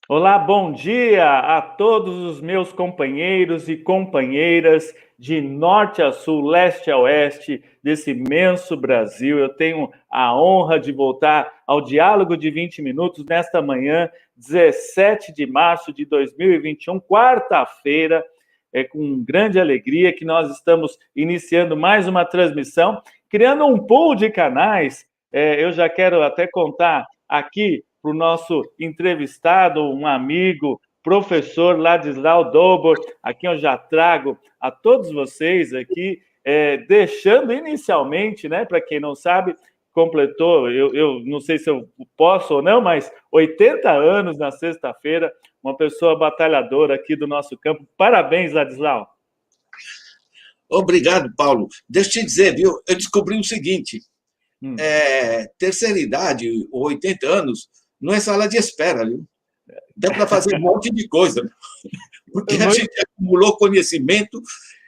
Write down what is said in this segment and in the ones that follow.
Olá, bom dia a todos os meus companheiros e companheiras de norte a sul, leste a oeste desse imenso Brasil. Eu tenho a honra de voltar ao Diálogo de 20 Minutos nesta manhã, 17 de março de 2021, quarta-feira. É com grande alegria que nós estamos iniciando mais uma transmissão, criando um pool de canais. Eu já quero até contar aqui para o nosso entrevistado, um amigo, professor Ladislau Dobor, a quem eu já trago a todos vocês aqui, deixando inicialmente, né, para quem não sabe, completou, eu não sei se eu posso ou não, mas 80 anos na sexta-feira, uma pessoa batalhadora aqui do nosso campo. Parabéns, Ladislau. Obrigado, Paulo. Deixa eu te dizer, viu? Eu descobri o seguinte: Hum. terceira idade, ou 80 anos, não é sala de espera, viu? Dá para fazer um monte de coisa, porque a Muito gente acumulou conhecimento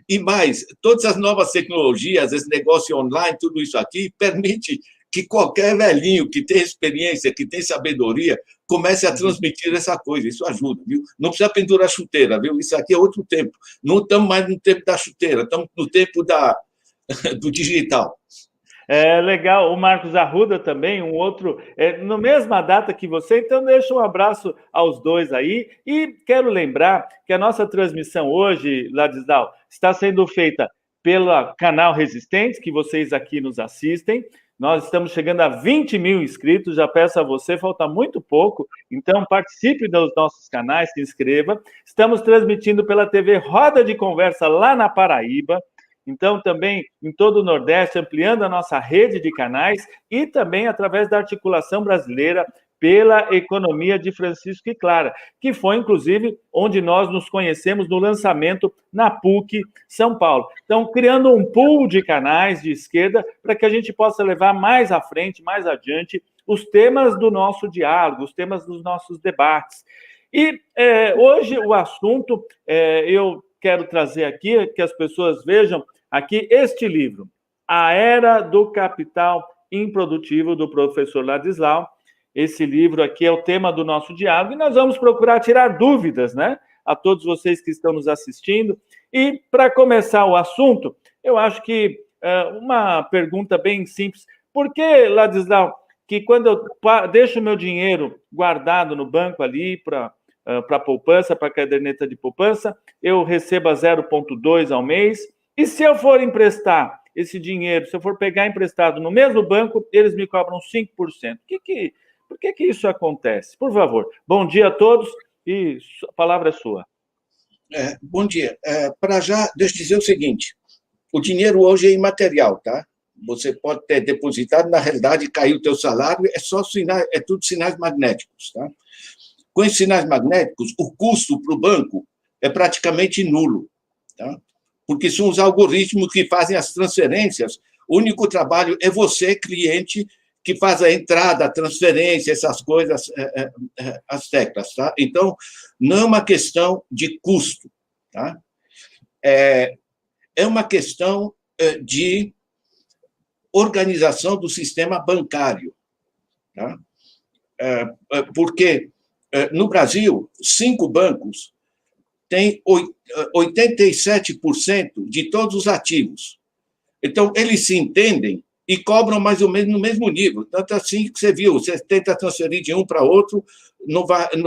e mais, todas as novas tecnologias, esse negócio online, tudo isso aqui, permite que qualquer velhinho que tem experiência, que tem sabedoria, comece a transmitir essa coisa. Isso ajuda, viu? Não precisa pendurar chuteira, viu? Isso aqui é outro tempo. Não estamos mais no tempo da chuteira, estamos no tempo do digital. É legal, o Marcos Arruda também, um outro, na mesma data que você, então deixa um abraço aos dois aí. E quero lembrar que a nossa transmissão hoje, Ladislau, está sendo feita pelo canal Resistentes, que vocês aqui nos assistem. Nós estamos chegando a 20 mil inscritos, já peço a você, falta muito pouco, então participe dos nossos canais, se inscreva. Estamos transmitindo pela TV Roda de Conversa lá na Paraíba, então, também em todo o Nordeste, ampliando a nossa rede de canais e também através da articulação brasileira pela economia de Francisco e Clara, que foi, inclusive, onde nós nos conhecemos no lançamento na PUC São Paulo. Então, criando um pool de canais de esquerda para que a gente possa levar mais à frente, mais adiante, os temas do nosso diálogo, os temas dos nossos debates. E hoje o assunto, eu quero trazer aqui, que as pessoas vejam aqui este livro, A Era do Capital Improdutivo, do professor Ladislau. Esse livro aqui é o tema do nosso diálogo e nós vamos procurar tirar dúvidas, né? A todos vocês que estão nos assistindo. E para começar o assunto, eu acho que uma pergunta bem simples. Por que, Ladislau, que quando eu deixo meu dinheiro guardado no banco ali para poupança, para caderneta de poupança, eu recebo a 0,2 ao mês, e se eu for emprestar esse dinheiro, se eu for pegar emprestado no mesmo banco, eles me cobram 5%. Por que isso acontece? Por favor, bom dia a todos e a palavra é sua. Bom dia. Para já, deixa eu dizer o seguinte: o dinheiro hoje é imaterial, tá? Você pode ter depositado, na realidade, caiu o teu salário, é tudo sinais magnéticos, tá? Com esses sinais magnéticos, o custo para o banco é praticamente nulo, tá? Porque são os algoritmos que fazem as transferências. O único trabalho é você, cliente, que faz a entrada, a transferência, essas coisas, as teclas. Tá? Então, não é uma questão de custo. Tá? É uma questão de organização do sistema bancário. Tá? Porque, no Brasil, 5 bancos têm 87% de todos os ativos. Então, eles se entendem e cobram mais ou menos no mesmo nível. Tanto assim que você viu, você tenta transferir de um para outro, não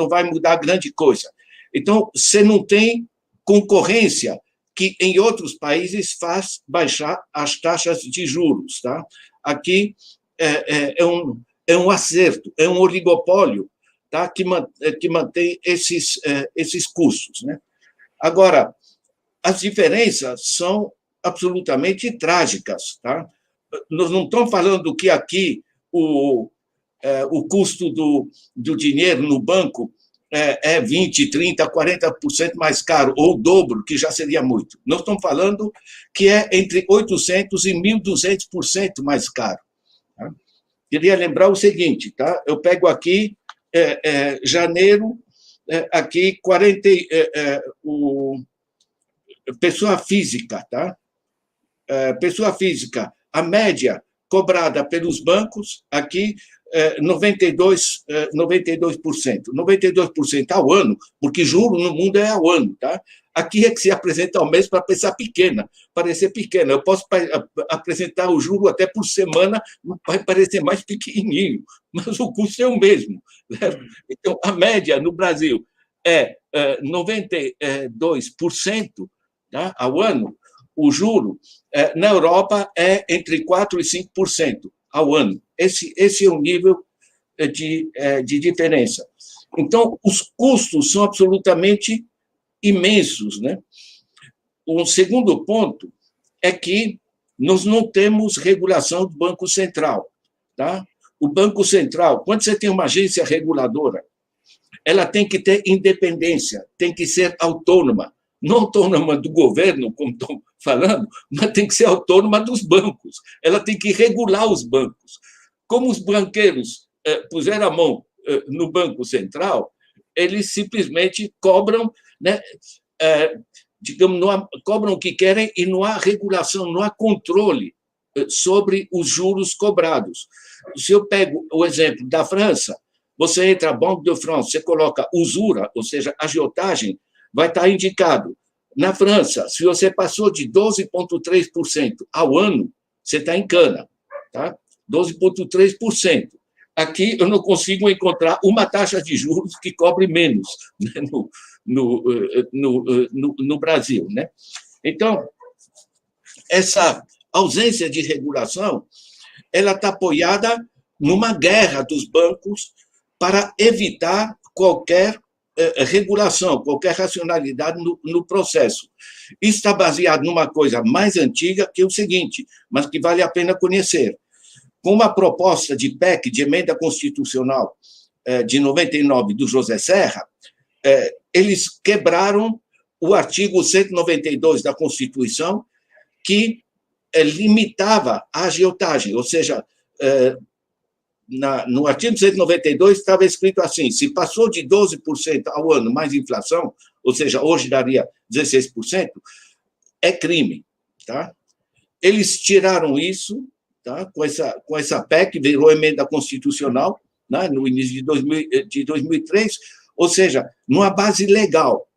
vai mudar grande coisa. Então, você não tem concorrência que em outros países faz baixar as taxas de juros. Tá? Aqui é um acerto, é um oligopólio, tá? que mantém esses custos. Né? Agora, as diferenças são absolutamente trágicas. Tá? Nós não estamos falando que aqui o custo do dinheiro no banco é 20%, 30%, 40% mais caro, ou o dobro, que já seria muito. Nós estamos falando que é entre 800% e 1.200% mais caro. Tá? Queria lembrar o seguinte, tá? Eu pego aqui janeiro, aqui 40, pessoa física, tá? Pessoa física, a média cobrada pelos bancos, aqui 92%. 92% ao ano, porque juro no mundo é ao ano. Tá? Aqui é que se apresenta ao mês para parecer pequena. Eu posso apresentar o juro até por semana, vai parecer mais pequenininho, mas o custo é o mesmo. Né? Então, a média no Brasil é 92%, tá? Ao ano. O juro na Europa é entre 4% e 5% ao ano. Esse é o nível de diferença. Então, os custos são absolutamente imensos. Né? Um segundo ponto é que nós não temos regulação do Banco Central. Tá? O Banco Central, quando você tem uma agência reguladora, ela tem que ter independência, tem que ser autônoma. Não autônoma do governo, como estou falando, mas tem que ser autônoma dos bancos. Ela tem que regular os bancos. Como os banqueiros puseram a mão no Banco Central, eles simplesmente cobram, né, digamos, cobram o que querem e não há regulação, não há controle sobre os juros cobrados. Se eu pego o exemplo da França, você entra na Banque de France, você coloca usura, ou seja, agiotagem, vai estar indicado. Na França, se você passou de 12,3% ao ano, você está em cana. Tá? 12,3%. Aqui eu não consigo encontrar uma taxa de juros que cobre menos, né, no Brasil. Né? Então, essa ausência de regulação ela está apoiada numa guerra dos bancos para evitar qualquer regulação, qualquer racionalidade no processo. Isso está baseado numa coisa mais antiga, que é o seguinte, mas que vale a pena conhecer. Com uma proposta de PEC, de emenda constitucional de 99, do José Serra, eles quebraram o artigo 192 da Constituição, que limitava a agiotagem, ou seja, no artigo 192 estava escrito assim, se passou de 12% ao ano mais inflação, ou seja, hoje daria 16%, é crime. Tá? Eles tiraram isso, tá? Com essa PEC, virou emenda constitucional, né? No início de 2003, ou seja, numa base legal.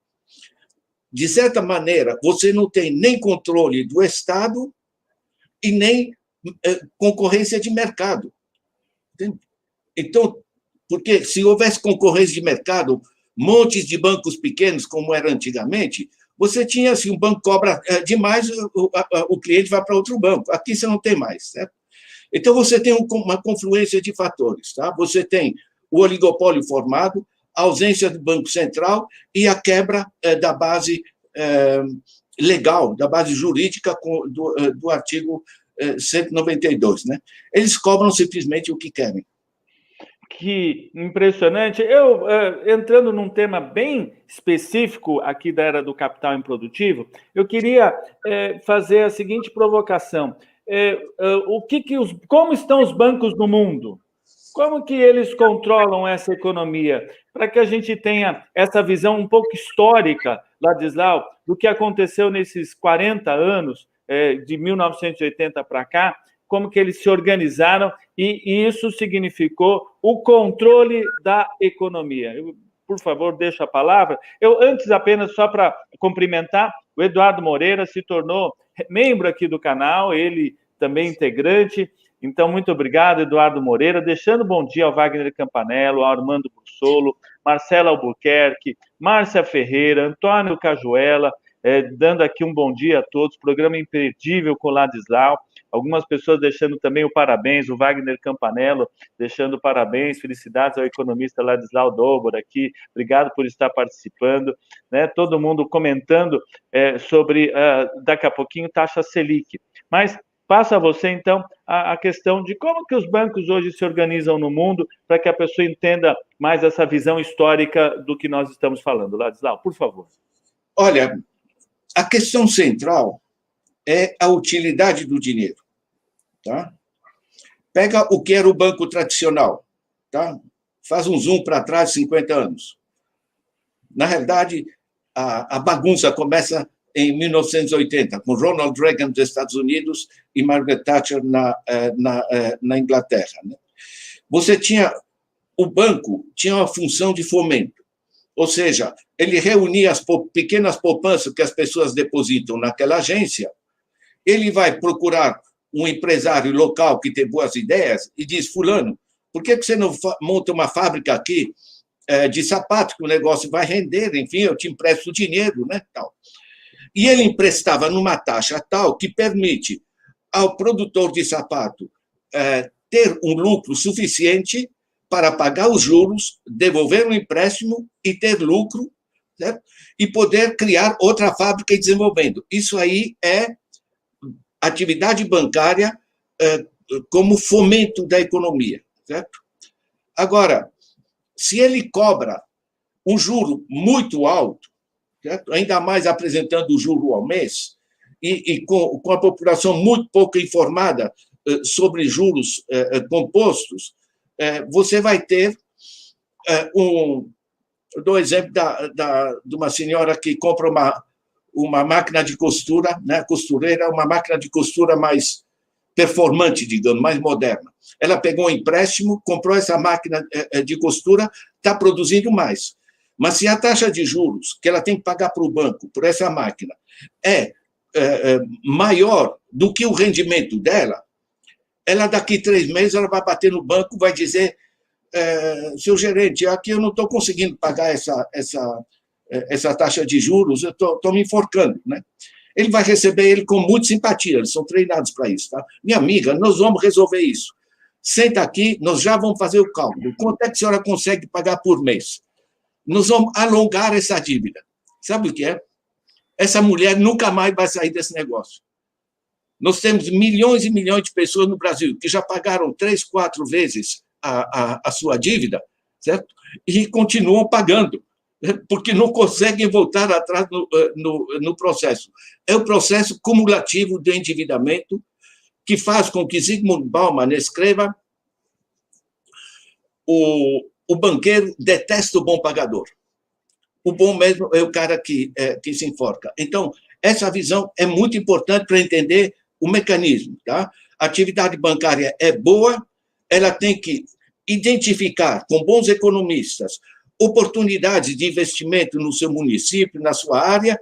De certa maneira, você não tem nem controle do Estado e nem concorrência de mercado. Então, porque se houvesse concorrência de mercado, montes de bancos pequenos, como era antigamente, você tinha, assim, um banco cobra demais, o cliente vai para outro banco. Aqui você não tem mais. Certo? Então, você tem uma confluência de fatores. Tá? Você tem o oligopólio formado, a ausência do Banco Central e a quebra da base legal, da base jurídica do artigo 192. Né? Eles cobram simplesmente o que querem. Que impressionante. Eu, entrando num tema bem específico aqui da era do capital improdutivo, eu queria fazer a seguinte provocação. Como estão os bancos no mundo? Como que eles controlam essa economia? Para que a gente tenha essa visão um pouco histórica, Ladislau, do que aconteceu nesses 40 anos, de 1980 para cá, como que eles se organizaram, e isso significou o controle da economia. Por favor, deixo a palavra. Eu, antes, apenas só para cumprimentar, o Eduardo Moreira se tornou membro aqui do canal, ele também integrante. Então, muito obrigado, Eduardo Moreira. Deixando bom dia ao Wagner Campanello, ao Armando Bursolo, Marcela Albuquerque, Márcia Ferreira, Antônio Cajuela, dando aqui um bom dia a todos. Programa imperdível com Ladislau. Algumas pessoas deixando também o parabéns, o Wagner Campanello deixando parabéns, felicidades ao economista Ladislau Dóbora aqui, obrigado por estar participando, né? Todo mundo comentando sobre, daqui a pouquinho, taxa Selic. Mas passa a você, então, a questão de como que os bancos hoje se organizam no mundo para que a pessoa entenda mais essa visão histórica do que nós estamos falando. Ladislau, por favor. Olha, a questão central é a utilidade do dinheiro. Tá? Pega o que era o banco tradicional. Tá? Faz um zoom para trás, 50 anos. Na realidade, a bagunça começa em 1980, com Ronald Reagan dos Estados Unidos e Margaret Thatcher na Inglaterra. Né? o banco tinha uma função de fomento, ou seja, ele reunia as pequenas poupanças que as pessoas depositam naquela agência, ele vai procurar um empresário local que tem boas ideias e diz, fulano, por que você não monta uma fábrica aqui de sapato, que o negócio vai render, enfim, eu te empresto dinheiro, né, tal. E ele emprestava numa taxa tal que permite ao produtor de sapato ter um lucro suficiente para pagar os juros, devolver o empréstimo e ter lucro, certo? E poder criar outra fábrica e desenvolvendo. Isso aí é atividade bancária como fomento da economia, certo? Agora, se ele cobra um juro muito alto, certo? Ainda mais apresentando o juro ao mês, e com a população muito pouco informada sobre juros compostos, você vai ter eu dou exemplo de uma senhora que compra uma máquina de costura, né, costureira, uma máquina de costura mais performante, digamos, mais moderna. Ela pegou um empréstimo, comprou essa máquina de costura, está produzindo mais. Mas se a taxa de juros que ela tem que pagar para o banco por essa máquina é maior do que o rendimento dela, ela daqui 3 meses ela vai bater no banco, vai dizer, seu gerente, aqui eu não estou conseguindo pagar essa taxa de juros, eu estou me enforcando, né? Ele vai receber ele com muita simpatia, eles são treinados para isso, tá? Minha amiga, nós vamos resolver isso. Senta aqui, nós já vamos fazer o cálculo. Quanto é que a senhora consegue pagar por mês? Nós vamos alongar essa dívida. Sabe o que é? Essa mulher nunca mais vai sair desse negócio. Nós temos milhões e milhões de pessoas no Brasil que já pagaram 3, 4 vezes a sua dívida, certo? E continuam pagando, porque não conseguem voltar atrás no processo. É o processo cumulativo do endividamento que faz com que Zygmunt Bauman escreva o banqueiro detesta o bom pagador. O bom mesmo é o cara que se enforca. Então, essa visão é muito importante para entender o mecanismo. Tá? A atividade bancária é boa, ela tem que identificar com bons economistas oportunidades de investimento no seu município, na sua área,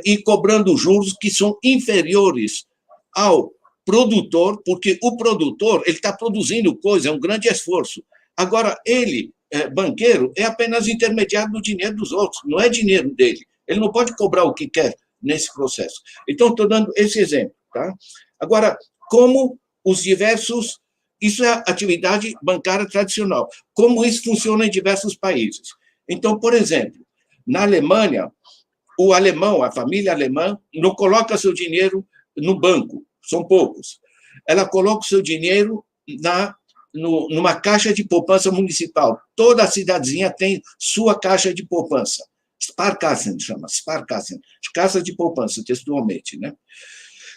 e cobrando juros que são inferiores ao produtor, porque o produtor ele está produzindo coisa, é um grande esforço. Agora, ele, banqueiro, é apenas intermediário do dinheiro dos outros, não é dinheiro dele. Ele não pode cobrar o que quer nesse processo. Então, estou dando esse exemplo. Tá? Agora, como os diversos... Isso é a atividade bancária tradicional. Como isso funciona em diversos países. Então, por exemplo, na Alemanha, o alemão, a família alemã, não coloca seu dinheiro no banco, são poucos. Ela coloca o seu dinheiro numa caixa de poupança municipal. Toda a cidadezinha tem sua caixa de poupança. Sparkassen, chama, Sparkassen, caixa de poupança, textualmente. Né?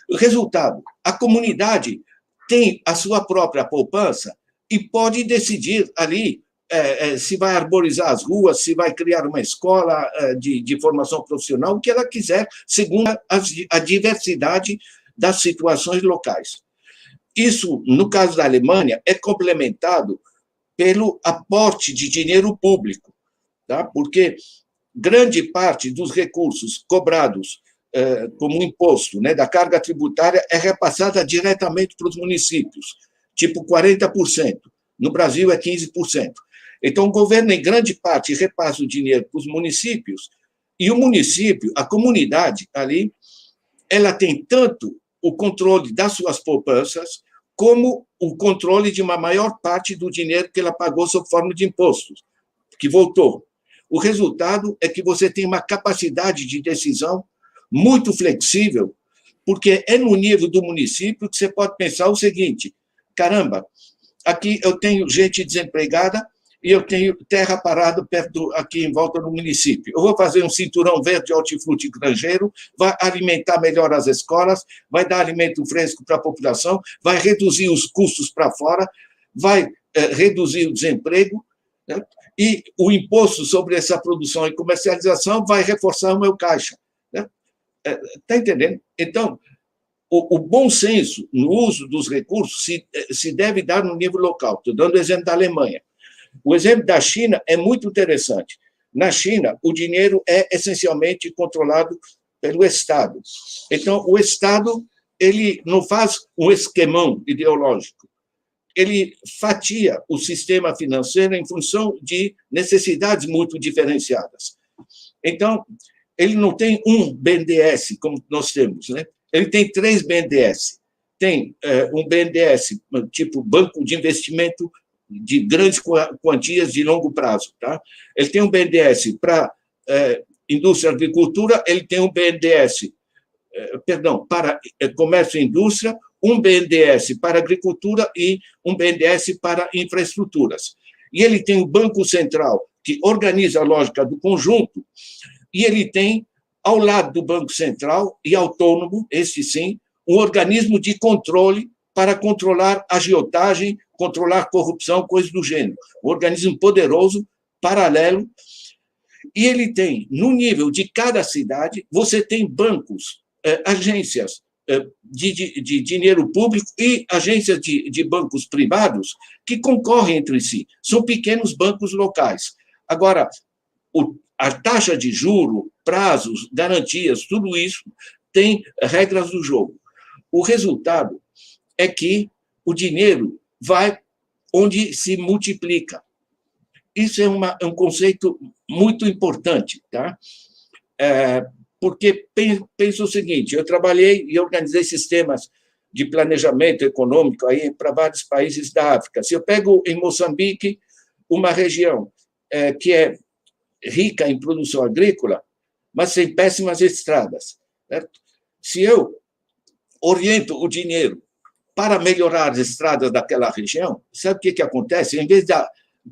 O resultado, a comunidade tem a sua própria poupança e pode decidir ali se vai arborizar as ruas, se vai criar uma escola de formação profissional, o que ela quiser, segundo a diversidade das situações locais. Isso, no caso da Alemanha, é complementado pelo aporte de dinheiro público, tá? Porque grande parte dos recursos cobrados como imposto, né, da carga tributária é repassada diretamente para os municípios, tipo 40%. No Brasil é 15%. Então, o governo, em grande parte, repassa o dinheiro para os municípios, e o município, a comunidade ali, ela tem tanto o controle das suas poupanças, como o controle de uma maior parte do dinheiro que ela pagou sob forma de impostos, que voltou. O resultado é que você tem uma capacidade de decisão muito flexível, porque é no nível do município que você pode pensar o seguinte, caramba, aqui eu tenho gente desempregada e eu tenho terra parada aqui em volta do município. Eu vou fazer um cinturão verde de hortifruti granjeiro, vai alimentar melhor as escolas, vai dar alimento fresco para a população, vai reduzir os custos para fora, vai reduzir o desemprego, né? E o imposto sobre essa produção e comercialização vai reforçar o meu caixa. Está entendendo? Então, o bom senso no uso dos recursos se deve dar no nível local. Estou dando o exemplo da Alemanha. O exemplo da China é muito interessante. Na China, o dinheiro é essencialmente controlado pelo Estado. Então, o Estado ele não faz um esquemão ideológico. Ele fatia o sistema financeiro em função de necessidades muito diferenciadas. Então, ele não tem um BNDES, como nós temos, né? Ele tem 3 BNDES. Tem um BNDES, tipo Banco de Investimento de grandes quantias de longo prazo. Tá? Ele tem um BNDES para indústria e agricultura, ele tem um BNDES, para comércio e indústria, um BNDES para agricultura e um BNDES para infraestruturas. E ele tem o Banco Central, que organiza a lógica do conjunto, e ele tem, ao lado do Banco Central, e autônomo, este sim, um organismo de controle para controlar agiotagem, controlar corrupção, coisas do gênero. Um organismo poderoso, paralelo, e ele tem, no nível de cada cidade, você tem bancos, agências de dinheiro público e agências de bancos privados que concorrem entre si. São pequenos bancos locais. Agora, a taxa de juro, prazos, garantias, tudo isso tem regras do jogo. O resultado é que o dinheiro vai onde se multiplica. Isso é um conceito muito importante, tá? Porque pensa o seguinte, eu trabalhei e organizei sistemas de planejamento econômico aí para vários países da África. Se eu pego em Moçambique uma região que é rica em produção agrícola, mas tem péssimas estradas, certo? Se eu oriento o dinheiro para melhorar as estradas daquela região, sabe o que acontece? Em vez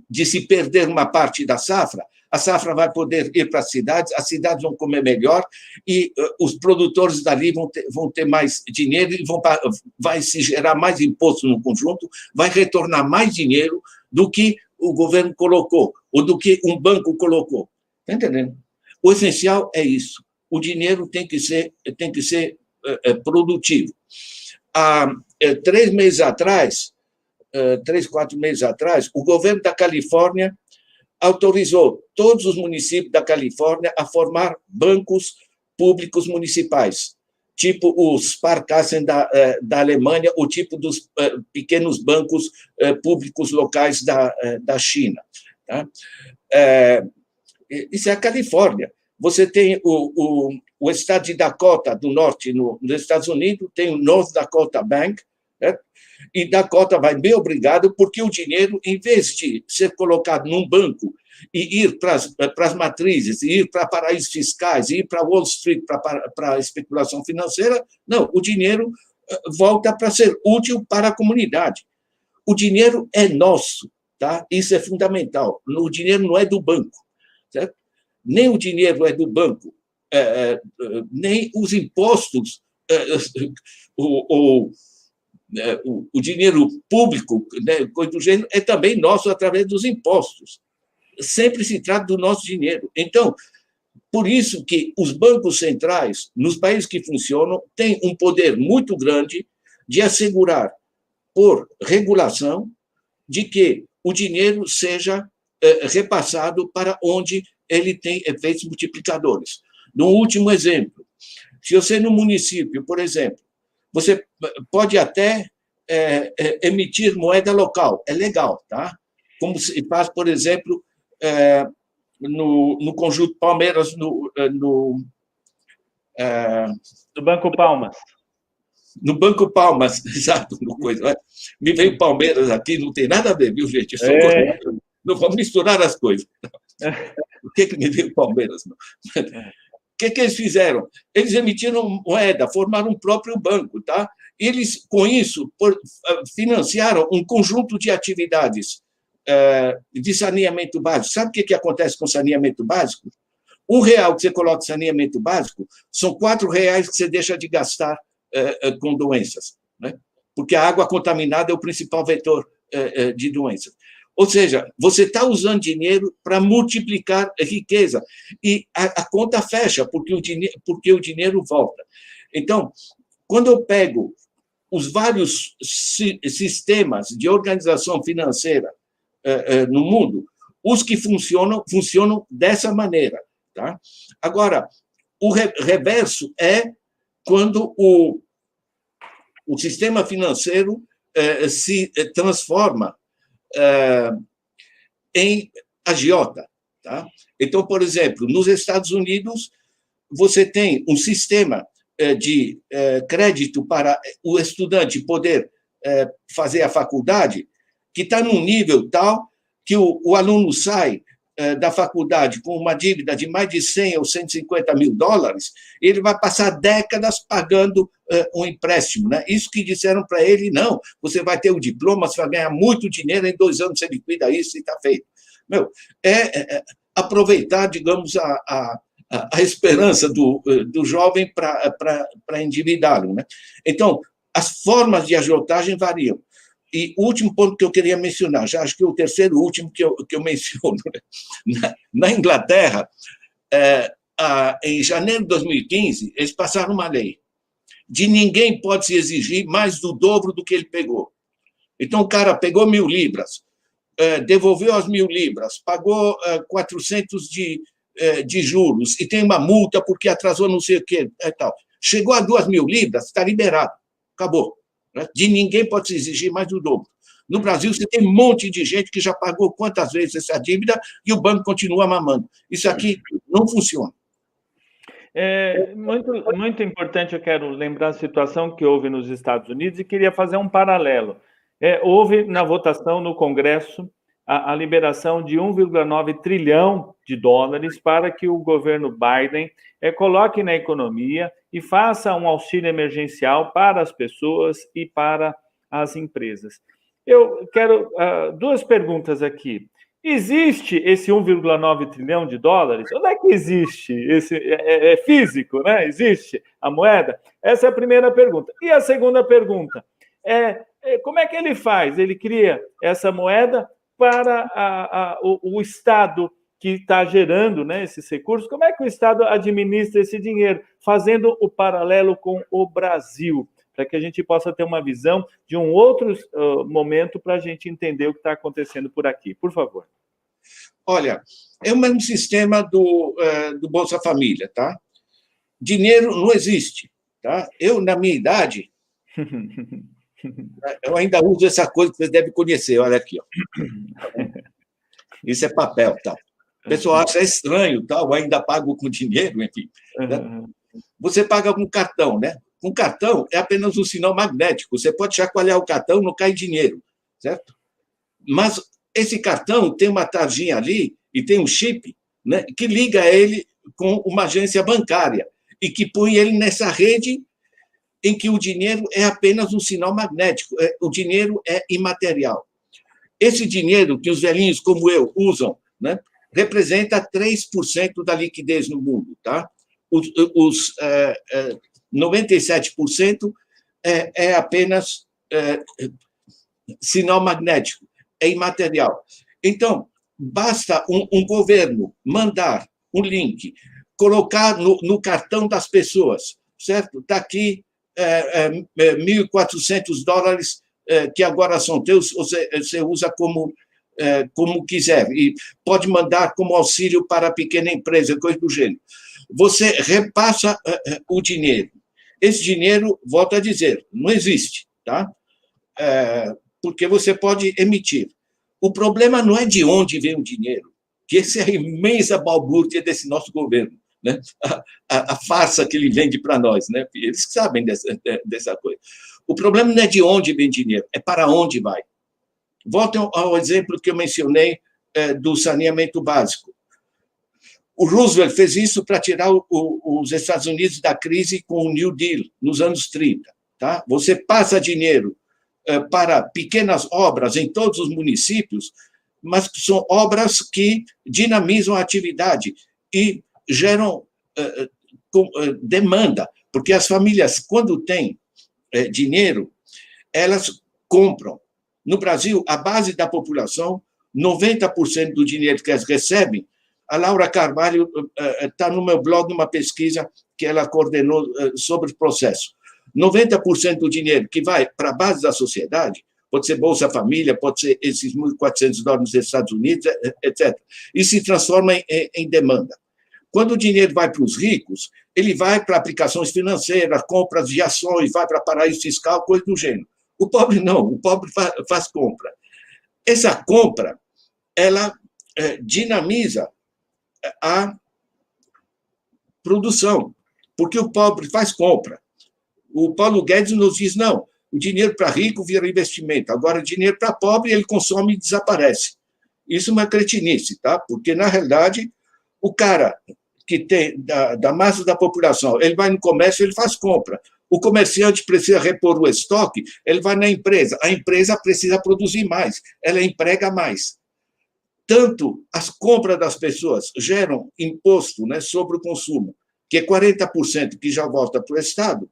de se perder uma parte da safra, a safra vai poder ir para as cidades vão comer melhor e os produtores dali vão ter mais dinheiro e vai se gerar mais imposto no conjunto, vai retornar mais dinheiro do que o governo colocou, ou do que um banco colocou. Está entendendo? O essencial é isso. O dinheiro tem que ser produtivo. Há 3 meses atrás, 3, 4 meses atrás, o governo da Califórnia autorizou todos os municípios da Califórnia a formar bancos públicos municipais, tipo os Sparkassen da Alemanha, ou tipo dos pequenos bancos públicos locais da China. Tá? Isso é a Califórnia. Você tem o estado de Dakota do Norte, nos Estados Unidos, tem o North Dakota Bank, certo? E Dakota vai bem obrigado, porque o dinheiro, em vez de ser colocado num banco e ir para as matrizes, e ir para paraísos fiscais, e ir para Wall Street para a especulação financeira, não, o dinheiro volta para ser útil para a comunidade. O dinheiro é nosso, tá? Isso é fundamental. O dinheiro não é do banco, certo? Nem o dinheiro é do banco, nem os impostos, o dinheiro público, né, coisa do gênero, é também nosso através dos impostos. Sempre se trata do nosso dinheiro. Então, por isso que os bancos centrais, nos países que funcionam, têm um poder muito grande de assegurar, por regulação, de que o dinheiro seja repassado para onde ele tem efeitos multiplicadores. No último exemplo, se você no município, por exemplo, você pode até emitir moeda local, é legal, tá? Como se faz, por exemplo, no Conjunto Palmeiras, no Banco Palmas. No Banco Palmas, exato. Me veio Palmeiras aqui, não tem nada a ver, viu, gente? Não vamos misturar as coisas. Por que me veio Palmeiras? Não? O que eles fizeram? Eles emitiram moeda, formaram um próprio banco, tá? Eles, com isso, financiaram um conjunto de atividades de saneamento básico. Sabe o que acontece com saneamento básico? R$1 que você coloca em saneamento básico são R$4 que você deixa de gastar com doenças, né? Porque a água contaminada é o principal vetor de doenças. Ou seja, você está usando dinheiro para multiplicar a riqueza e a conta fecha, porque o dinheiro volta. Então, Quando eu pego os vários sistemas de organização financeira no mundo, os que funcionam dessa maneira. Tá? Agora, o reverso é quando o sistema financeiro se transforma em agiota. Tá? Então, por exemplo, nos Estados Unidos, você tem um sistema de crédito para o estudante poder fazer a faculdade, que está num nível tal que o aluno sai da faculdade com uma dívida de mais de 100 ou 150 mil dólares, ele vai passar décadas pagando um empréstimo. Né? Isso que disseram para ele, não, você vai ter um diploma, você vai ganhar muito dinheiro, em 2 anos você liquida isso e está feito. Meu, aproveitar, digamos, a esperança do jovem para endividá-lo. Né? Então, as formas de agiotagem variam. E o último ponto que eu queria mencionar, já acho que é o terceiro último que eu menciono. Né? Na Inglaterra, em janeiro de 2015, eles passaram uma lei de ninguém pode se exigir mais do dobro do que ele pegou. Então, o cara pegou 1.000 libras, devolveu as 1.000 libras, pagou 400 de juros e tem uma multa porque atrasou não sei o quê. Tal. Chegou a 2.000 libras, está liberado. Acabou. De ninguém pode se exigir mais do dobro. No Brasil, você tem um monte de gente que já pagou quantas vezes essa dívida e o banco continua mamando. Isso aqui não funciona. Muito importante, eu quero lembrar a situação que houve nos Estados Unidos e queria fazer um paralelo. Houve na votação no Congresso a liberação de 1,9 trilhão de dólares para que o governo Biden coloque na economia e faça um auxílio emergencial para as pessoas e para as empresas. Eu quero 2 perguntas aqui. Existe esse 1,9 trilhão de dólares? Onde é que existe? É físico, né? Existe a moeda? Essa é a primeira pergunta. E a segunda pergunta como é que ele faz? Ele cria essa moeda para o Estado que está gerando, né, esses recursos. Como é que o Estado administra esse dinheiro? Fazendo o paralelo com o Brasil, para que a gente possa ter uma visão de um outro momento para a gente entender o que está acontecendo por aqui. Por favor. Olha, é o mesmo sistema do Bolsa Família, tá? Dinheiro não existe, tá? Eu, na minha idade, eu ainda uso essa coisa que vocês devem conhecer, olha aqui. Ó. Isso é papel, tá? O pessoal acha estranho, tal, ainda pago com dinheiro, enfim. Né? Você paga com cartão, né? Com cartão é apenas um sinal magnético. Você pode chacoalhar o cartão, não cai dinheiro, certo? Mas esse cartão tem uma tarjinha ali e tem um chip, né, que liga ele com uma agência bancária e que põe ele nessa rede em que o dinheiro é apenas um sinal magnético. O dinheiro é imaterial. Esse dinheiro que os velhinhos como eu usam, né, representa 3% da liquidez no mundo. Tá? Os 97% é apenas sinal magnético, é imaterial. Então, basta um governo mandar um link, colocar no cartão das pessoas, certo? Está aqui $1.400 que agora são teus, você usa como quiser, e pode mandar como auxílio para a pequena empresa, coisa do gênero. Você repassa o dinheiro. Esse dinheiro, volto a dizer, não existe, tá? Porque você pode emitir. O problema não é de onde vem o dinheiro, que essa é a imensa balbúrdia desse nosso governo, né? A farsa que ele vende para nós, né? Eles sabem dessa coisa. O problema não é de onde vem dinheiro, é para onde vai. Voltem ao exemplo que eu mencionei do saneamento básico. O Roosevelt fez isso para tirar os Estados Unidos da crise com o New Deal, nos anos 30. Tá? Você passa dinheiro para pequenas obras em todos os municípios, mas são obras que dinamizam a atividade e geram demanda, porque as famílias, quando têm dinheiro, elas compram. No Brasil, a base da população, 90% do dinheiro que elas recebem, a Laura Carvalho está no meu blog, numa pesquisa que ela coordenou sobre o processo. 90% do dinheiro que vai para a base da sociedade, pode ser Bolsa Família, pode ser esses $1.400 nos Estados Unidos, etc. E se transforma em demanda. Quando o dinheiro vai para os ricos, ele vai para aplicações financeiras, compras de ações, vai para paraíso fiscal, coisa do gênero. O pobre não, o pobre faz compra. Essa compra, ela dinamiza a produção, porque o pobre faz compra. O Paulo Guedes nos diz, não, o dinheiro para rico vira investimento, agora o dinheiro para pobre ele consome e desaparece. Isso é uma cretinice, tá? Porque, na realidade, o cara que tem da massa da população, ele vai no comércio, ele faz compra. O comerciante precisa repor o estoque, ele vai na empresa. A empresa precisa produzir mais, ela emprega mais. Tanto as compras das pessoas geram imposto, né, sobre o consumo, que é 40% que já volta para o Estado,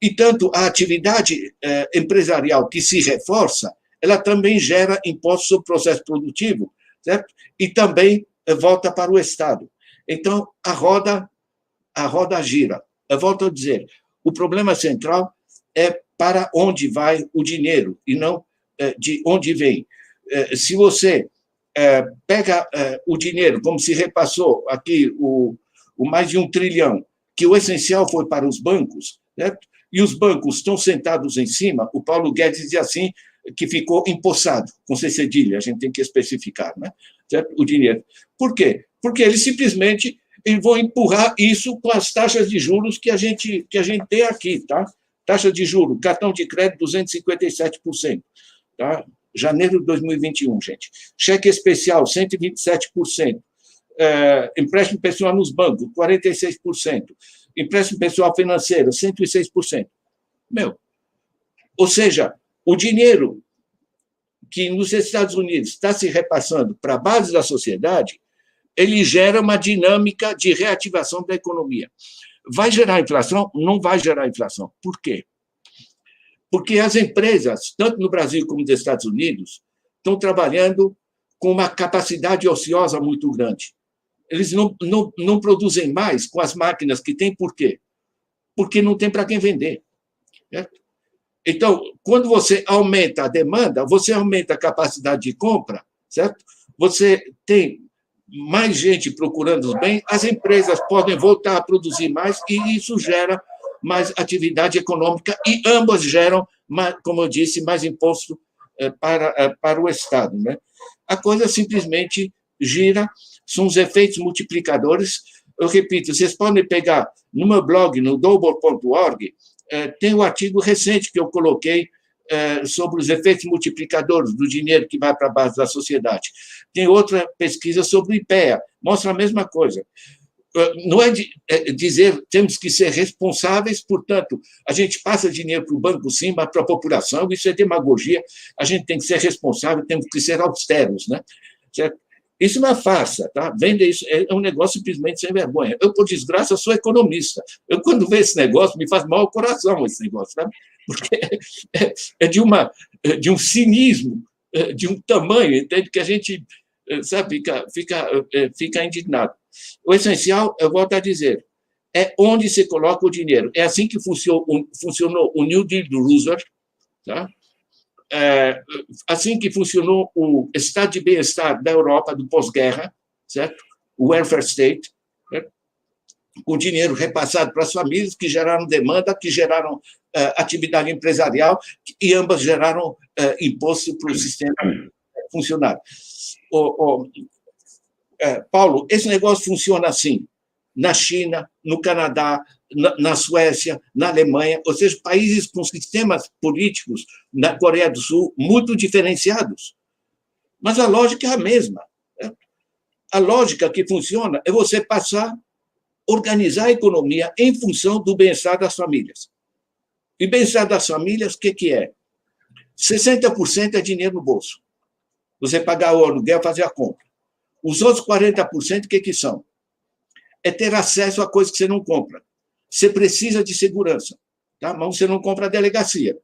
e tanto a atividade empresarial que se reforça, ela também gera imposto sobre o processo produtivo, certo? E também volta para o Estado. Então, a roda gira. Eu volto a dizer, o problema central é para onde vai o dinheiro e não de onde vem. Se você pega o dinheiro, como se repassou aqui o mais de 1 trilhão, que o essencial foi para os bancos, certo? E os bancos estão sentados em cima, o Paulo Guedes dizia assim, que ficou empossado, com C cedilha, a gente tem que especificar, né? Certo? O dinheiro. Por quê? Porque eles simplesmente vão empurrar isso com as taxas de juros que a gente tem aqui, tá? Taxa de juros, cartão de crédito 257%, tá? Janeiro de 2021, gente. Cheque especial 127%, empréstimo pessoal nos bancos 46%, empréstimo pessoal financeiro 106%. Ou seja, o dinheiro que nos Estados Unidos está se repassando para a base da sociedade, ele gera uma dinâmica de reativação da economia. Vai gerar inflação? Não vai gerar inflação. Por quê? Porque as empresas, tanto no Brasil como nos Estados Unidos, estão trabalhando com uma capacidade ociosa muito grande. Eles não produzem mais com as máquinas que têm, por quê? Porque não tem para quem vender. Certo? Então, quando você aumenta a demanda, você aumenta a capacidade de compra, certo? Você tem mais gente procurando os bens, as empresas podem voltar a produzir mais e isso gera mais atividade econômica e ambas geram, como eu disse, mais imposto para o Estado, né? A coisa simplesmente gira, são os efeitos multiplicadores. Eu repito, vocês podem pegar no meu blog, no double.org, tem um artigo recente que eu coloquei sobre os efeitos multiplicadores do dinheiro que vai para a base da sociedade. Tem outra pesquisa sobre o IPEA, mostra a mesma coisa. Não é dizer temos que ser responsáveis, portanto, a gente passa dinheiro para o banco sim, mas para a população, isso é demagogia, a gente tem que ser responsável, temos que ser austeros, né? Certo? Isso não é farsa, tá? Vender isso é um negócio simplesmente sem vergonha. Eu, por desgraça, sou economista. Eu, quando vejo esse negócio, me faz mal ao coração esse negócio, sabe? Porque é de um cinismo, de um tamanho, entende? Que a gente, sabe, fica indignado. O essencial, eu volto a dizer, é onde se coloca o dinheiro. É assim que funcionou o New Deal do Roosevelt, tá? Assim que funcionou o estado de bem-estar da Europa do pós-guerra, certo? O welfare state, certo? O dinheiro repassado para as famílias que geraram demanda, que geraram atividade empresarial e ambas geraram imposto para o sistema funcionar. Paulo, esse negócio funciona assim, na China, no Canadá, na Suécia, na Alemanha, ou seja, países com sistemas políticos, na Coreia do Sul, muito diferenciados. Mas a lógica é a mesma. Né? A lógica que funciona é você organizar a economia em função do bem-estar das famílias. E bem-estar das famílias, o que é? 60% é dinheiro no bolso. Você pagar o aluguel, fazer a compra. Os outros 40%, o que são? É ter acesso a coisas que você não compra. Você precisa de segurança, tá? Mas você não compra a delegacia.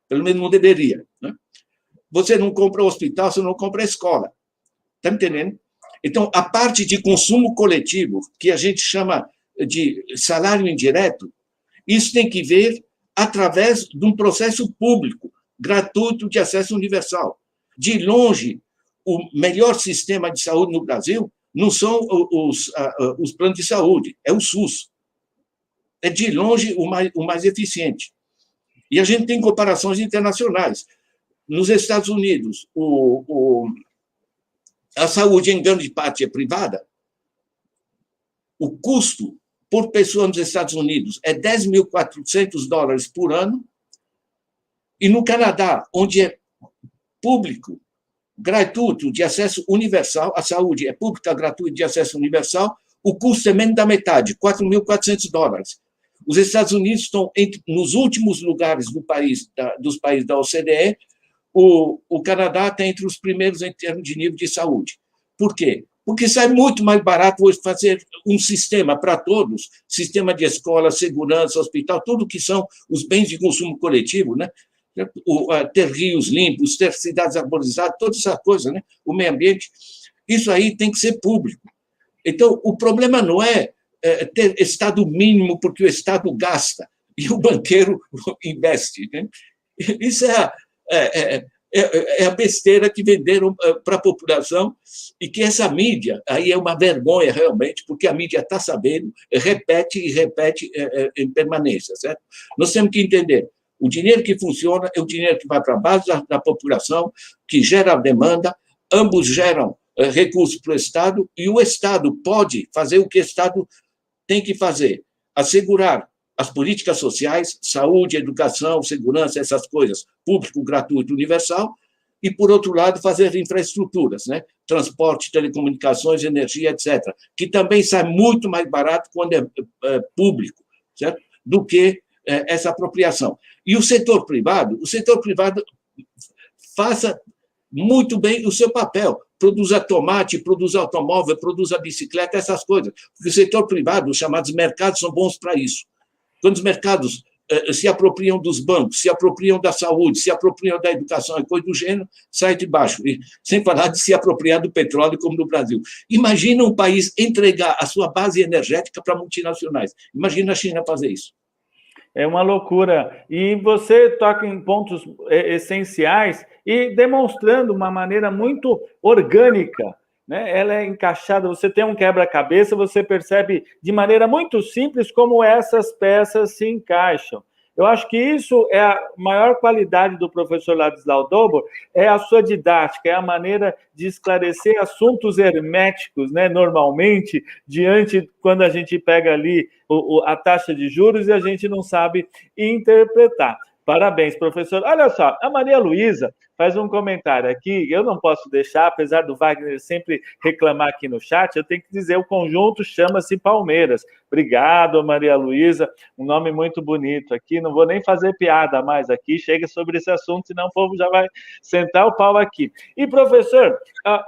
Pelo menos não deveria. Né? Você não compra o hospital, você não compra a escola. Está me entendendo? Então, a parte de consumo coletivo, que a gente chama de salário indireto, isso tem que ver através de um processo público, gratuito, de acesso universal. De longe, o melhor sistema de saúde no Brasil não são os planos de saúde, é o SUS. É, de longe, o mais eficiente. E a gente tem comparações internacionais. Nos Estados Unidos, a saúde, em grande parte, é privada. O custo por pessoa nos Estados Unidos é $10.400 por ano, e no Canadá, onde é público, gratuito, de acesso universal, a saúde é pública, gratuita, de acesso universal, o custo é menos da metade, $4.400. Os Estados Unidos estão nos últimos lugares dos países da OCDE, o Canadá está entre os primeiros em termos de nível de saúde. Por quê? Porque sai muito mais barato hoje fazer um sistema para todos, sistema de escola, segurança, hospital, tudo que são os bens de consumo coletivo, né? Ter rios limpos, ter cidades arborizadas, toda essa coisa, né? O meio ambiente, isso aí tem que ser público. Então, o problema não é ter Estado mínimo porque o Estado gasta e o banqueiro investe, né? Isso é a besteira que venderam para a população, e que essa mídia, aí é uma vergonha realmente, porque a mídia está sabendo, repete e repete em permanência, certo? Nós temos que entender, o dinheiro que funciona é o dinheiro que vai para a base da população, que gera demanda, ambos geram recursos para o Estado, e o Estado pode fazer o que o Estado tem que fazer, assegurar as políticas sociais, saúde, educação, segurança, essas coisas, público, gratuito, universal, e, por outro lado, fazer infraestruturas, né? Transporte, telecomunicações, energia, etc., que também sai muito mais barato quando é público, certo? Do que essa apropriação. E o setor privado faça muito bem o seu papel, produza tomate, produza automóvel, produza bicicleta, essas coisas, porque o setor privado, os chamados mercados, são bons para isso. Quando os mercados se apropriam dos bancos, se apropriam da saúde, se apropriam da educação e coisa do gênero, sai de baixo. E, sem falar de se apropriar do petróleo, como no Brasil. Imagina um país entregar a sua base energética para multinacionais. Imagina a China fazer isso. É uma loucura. E você toca em pontos essenciais e demonstrando uma maneira muito orgânica, né? Ela é encaixada, você tem um quebra-cabeça, você percebe de maneira muito simples como essas peças se encaixam. Eu acho que isso é a maior qualidade do professor Ladislau Dobor, é a sua didática, é a maneira de esclarecer assuntos herméticos, né? Normalmente, quando a gente pega ali a taxa de juros e a gente não sabe interpretar. Parabéns, professor. Olha só, a Maria Luísa faz um comentário aqui, eu não posso deixar, apesar do Wagner sempre reclamar aqui no chat, eu tenho que dizer, o conjunto chama-se Palmeiras. Obrigado, Maria Luísa, um nome muito bonito aqui, não vou nem fazer piada mais aqui, chega sobre esse assunto, senão o povo já vai sentar o pau aqui. E, professor,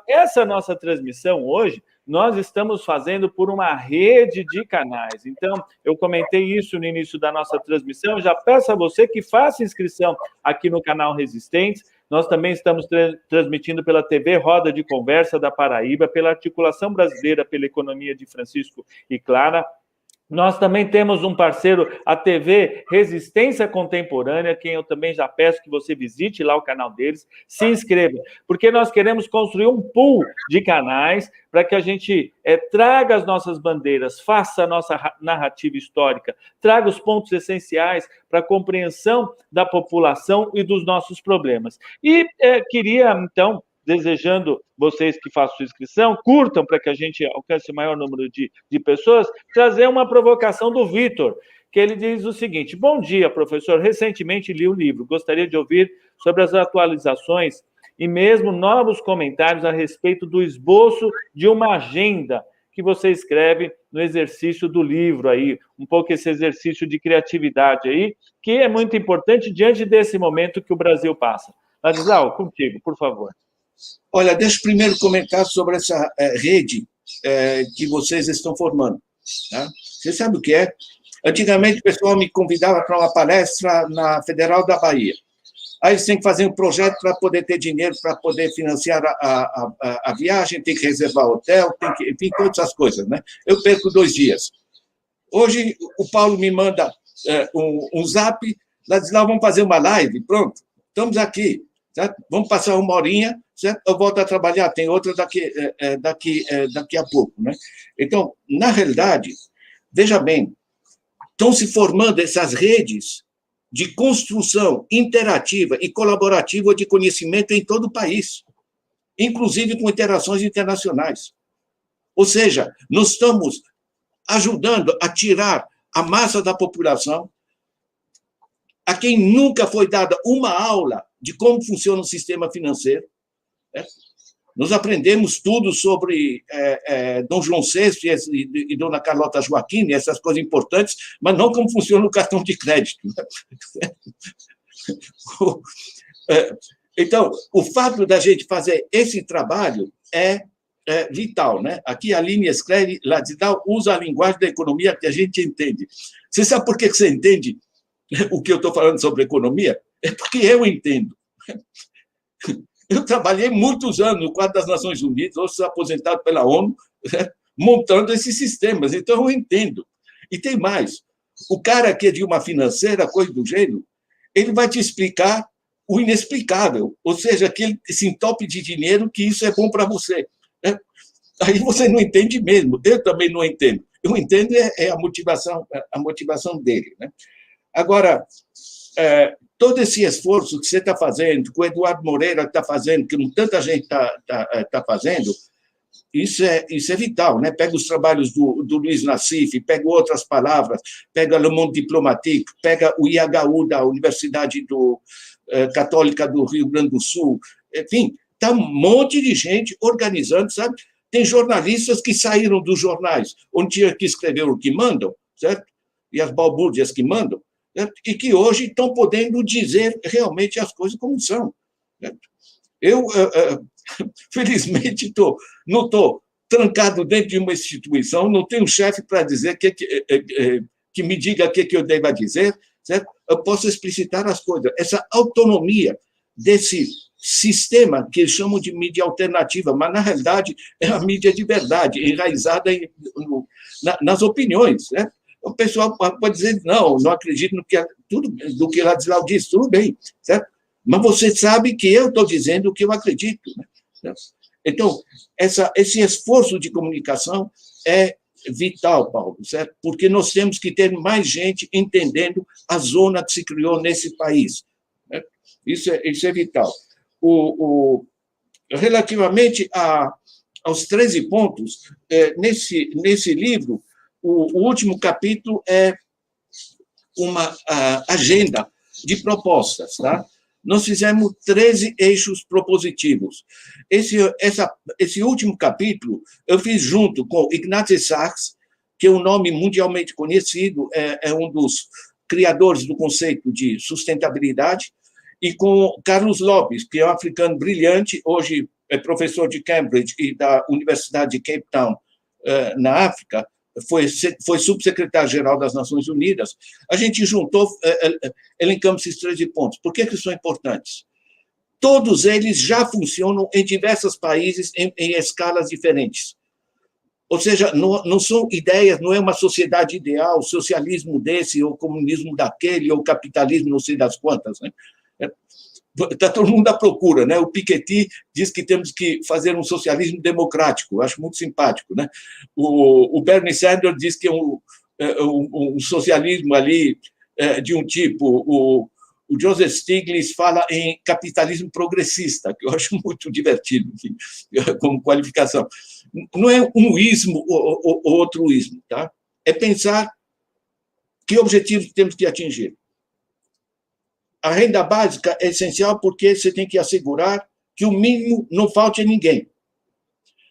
essa nossa transmissão hoje, nós estamos fazendo por uma rede de canais. Então, eu comentei isso no início da nossa transmissão, já peço a você que faça inscrição aqui no canal Resistentes. Nós também estamos transmitindo pela TV Roda de Conversa da Paraíba, pela Articulação Brasileira pela Economia de Francisco e Clara. Nós também temos um parceiro, a TV Resistência Contemporânea, quem eu também já peço que você visite lá o canal deles, se inscreva, porque nós queremos construir um pool de canais para que a gente traga as nossas bandeiras, faça a nossa narrativa histórica, traga os pontos essenciais para a compreensão da população e dos nossos problemas. E queria, então, desejando vocês que façam sua inscrição, curtam para que a gente alcance o maior número de pessoas, trazer uma provocação do Vitor, que ele diz o seguinte: bom dia, professor, recentemente li o livro, gostaria de ouvir sobre as atualizações e mesmo novos comentários a respeito do esboço de uma agenda que você escreve no exercício do livro aí, um pouco esse exercício de criatividade aí, que é muito importante diante desse momento que o Brasil passa. Ladislau, contigo, por favor. Olha, deixa eu primeiro comentar sobre essa rede que vocês estão formando. Tá? Você sabe o que é? Antigamente, o pessoal me convidava para uma palestra na Federal da Bahia. Aí eles têm que fazer um projeto para poder ter dinheiro, para poder financiar a viagem, tem que reservar hotel, tem que, enfim, todas as coisas. Né? Eu perco 2 dias. Hoje, o Paulo me manda um zap, Ladislau, vamos fazer uma live? Pronto, estamos aqui. Certo? Vamos passar uma horinha, certo? Eu volto a trabalhar, tem outra daqui a pouco. Né? Então, na realidade, veja bem, estão se formando essas redes de construção interativa e colaborativa de conhecimento em todo o país, inclusive com interações internacionais. Ou seja, nós estamos ajudando a tirar a massa da população, a quem nunca foi dada uma aula de como funciona o sistema financeiro. Né? Nós aprendemos tudo sobre Dom João VI e Dona Carlota Joaquina, essas coisas importantes, mas não como funciona o cartão de crédito. Então, o fato da gente fazer esse trabalho é vital. Né? Aqui a Aline escreve, Ladislau usa a linguagem da economia que a gente entende. Você sabe por que você entende o que eu estou falando sobre economia? É porque eu entendo. Eu trabalhei muitos anos no quadro das Nações Unidas, hoje sou aposentado pela ONU, montando esses sistemas, então eu entendo. E tem mais, o cara que é de uma financeira, coisa do gênero, ele vai te explicar o inexplicável, ou seja, que esse entope de dinheiro, que isso é bom para você. Né? Aí você não entende mesmo, eu também não entendo. Eu entendo a motivação dele. Né? Agora, todo esse esforço que você está fazendo, que o Eduardo Moreira está fazendo, que tanta gente está fazendo, isso é vital. Né? Pega os trabalhos do Luiz Nassif, pega outras palavras, pega Le Monde Diplomatique, pega o IHU da Universidade Católica do Rio Grande do Sul, enfim, está um monte de gente organizando, sabe? Tem jornalistas que saíram dos jornais, onde tinha que escrever o que mandam, certo? E as balbúrdias que mandam, e que hoje estão podendo dizer realmente as coisas como são. Eu, felizmente, não estou trancado dentro de uma instituição, não tenho chefe para dizer que me diga o que eu deva dizer, certo? Eu posso explicitar as coisas. Essa autonomia desse sistema que eles chamam de mídia alternativa, mas, na realidade, é a mídia de verdade, enraizada nas opiniões, né? O pessoal pode dizer, não acredito tudo do que Ladislau disse, tudo bem, certo? Mas você sabe que eu estou dizendo o que eu acredito. Né? Então, esse esforço de comunicação é vital, Paulo, certo? Porque nós temos que ter mais gente entendendo a zona que se criou nesse país. Né? Isso é vital. Relativamente aos 13 pontos, nesse livro, o último capítulo é uma agenda de propostas. Tá? Nós fizemos 13 eixos propositivos. Esse último capítulo eu fiz junto com Ignatius Sachs, que é um nome mundialmente conhecido, é um dos criadores do conceito de sustentabilidade, e com Carlos Lopes, que é um africano brilhante, hoje é professor de Cambridge e da Universidade de Cape Town, na África, foi subsecretário-geral das Nações Unidas. A gente juntou, elencamos esses 13 pontos. Por que são importantes? Todos eles já funcionam em diversos países em escalas diferentes. Ou seja, não são ideias, não é uma sociedade ideal, socialismo desse, ou comunismo daquele, ou capitalismo não sei das quantas. Né? Está todo mundo à procura, né? O Piketty diz que temos que fazer um socialismo democrático, acho muito simpático, né? O Bernie Sanders diz que é um socialismo ali de um tipo, o Joseph Stiglitz fala em capitalismo progressista, que eu acho muito divertido, enfim, como qualificação. Não é um ismo ou outro ismo, tá? É pensar que objetivos temos que atingir. A renda básica é essencial porque você tem que assegurar que o mínimo não falte a ninguém.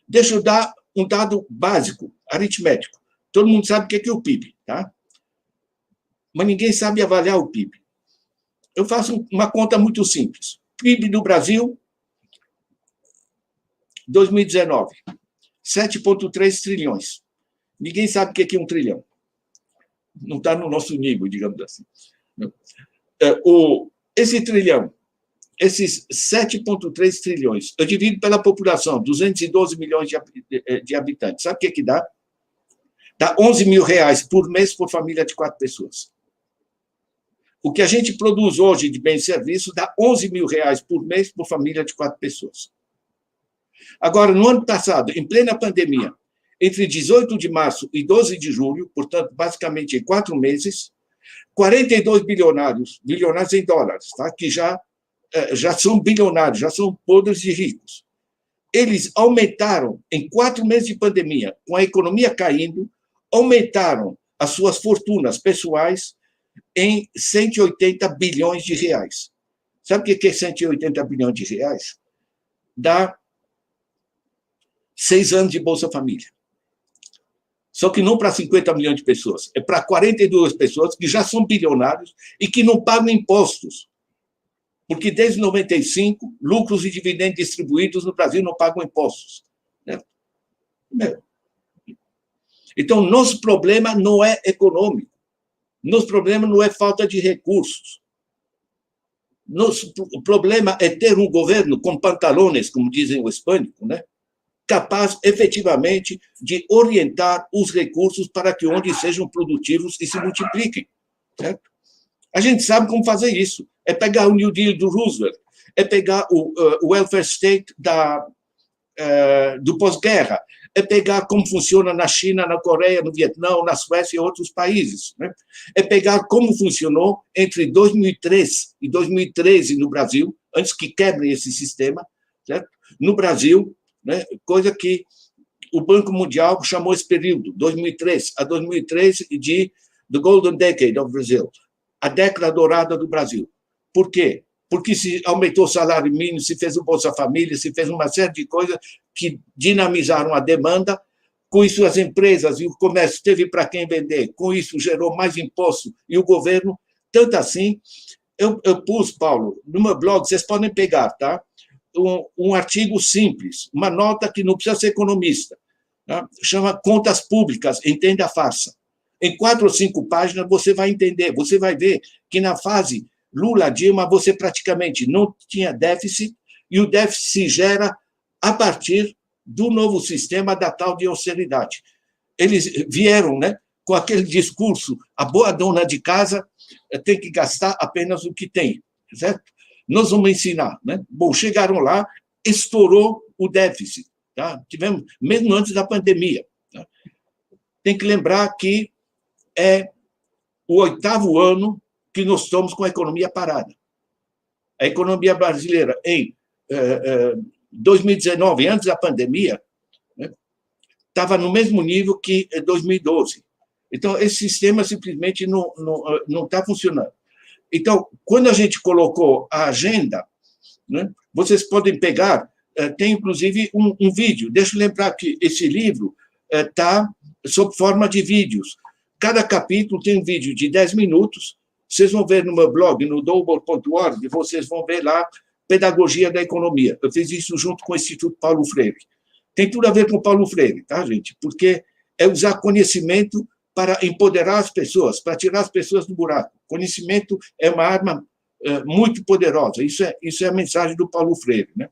Deixa eu dar um dado básico, aritmético. Todo mundo sabe o que é o PIB, tá? Mas ninguém sabe avaliar o PIB. Eu faço uma conta muito simples. PIB do Brasil, 2019, 7,3 trilhões. Ninguém sabe o que é 1 trilhão. Não está no nosso nível, digamos assim. Esse trilhão, esses 7,3 trilhões, eu divido pela população, 212 milhões de habitantes. Sabe o que dá? Dá 11 mil reais por mês por família de 4 pessoas. O que a gente produz hoje de bens e serviços dá R$ 11.000 por mês por família de 4 pessoas. Agora, no ano passado, em plena pandemia, entre 18 de março e 12 de julho, portanto, basicamente em 4 meses, 42 bilionários em dólares, tá? Que já são bilionários, já são podres de ricos. Eles aumentaram, em 4 meses de pandemia, com a economia caindo, aumentaram as suas fortunas pessoais em 180 bilhões de reais. Sabe o que é 180 bilhões de reais? Dá 6 anos de Bolsa Família. Só que não para 50 milhões de pessoas, é para 42 pessoas que já são bilionários e que não pagam impostos. Porque desde 95, lucros e dividendos distribuídos no Brasil não pagam impostos. Então, nosso problema não é econômico. Nosso problema não é falta de recursos. Nosso problema é ter um governo com pantalones, como dizem o hispânico, né? Capaz, efetivamente, de orientar os recursos para que onde sejam produtivos e se multipliquem. Certo? A gente sabe como fazer isso. É pegar o New Deal do Roosevelt, é pegar o welfare state do pós-guerra, é pegar como funciona na China, na Coreia, no Vietnã, na Suécia e outros países. Né? É pegar como funcionou entre 2003 e 2013 no Brasil, antes que quebrem esse sistema, certo? No Brasil, né? Coisa que o Banco Mundial chamou esse período, 2003 a 2013, de The Golden Decade of Brazil, a década dourada do Brasil. Por quê? Porque se aumentou o salário mínimo, se fez o Bolsa Família, se fez uma série de coisas que dinamizaram a demanda, com isso as empresas e o comércio teve para quem vender, com isso gerou mais imposto e o governo, tanto assim, eu pus, Paulo, no meu blog, vocês podem pegar, tá? Um artigo simples, uma nota que não precisa ser economista, tá? Chama Contas Públicas, entenda a farsa. Em 4 ou 5 páginas você vai entender, você vai ver que na fase Lula-Dilma você praticamente não tinha déficit e o déficit se gera a partir do novo sistema da tal de austeridade. Eles vieram, né, com aquele discurso, a boa dona de casa tem que gastar apenas o que tem, certo? Nós vamos ensinar, né? Bom, chegaram lá, estourou o déficit, tá? Tivemos, mesmo antes da pandemia. Tá? Tem que lembrar que é o 8º ano que nós estamos com a economia parada. A economia brasileira, em 2019, antes da pandemia, estava no mesmo nível que em 2012. Então, esse sistema simplesmente não está funcionando. Então, quando a gente colocou a agenda, né, vocês podem pegar, tem inclusive um vídeo. Deixa eu lembrar que esse livro está sob forma de vídeos. Cada capítulo tem um vídeo de 10 minutos. Vocês vão ver no meu blog, no double.org, vocês vão ver lá Pedagogia da Economia. Eu fiz isso junto com o Instituto Paulo Freire. Tem tudo a ver com Paulo Freire, tá, gente? Porque é usar conhecimento para empoderar as pessoas, para tirar as pessoas do buraco. Conhecimento é uma arma muito poderosa. Isso é a mensagem do Paulo Freire, né?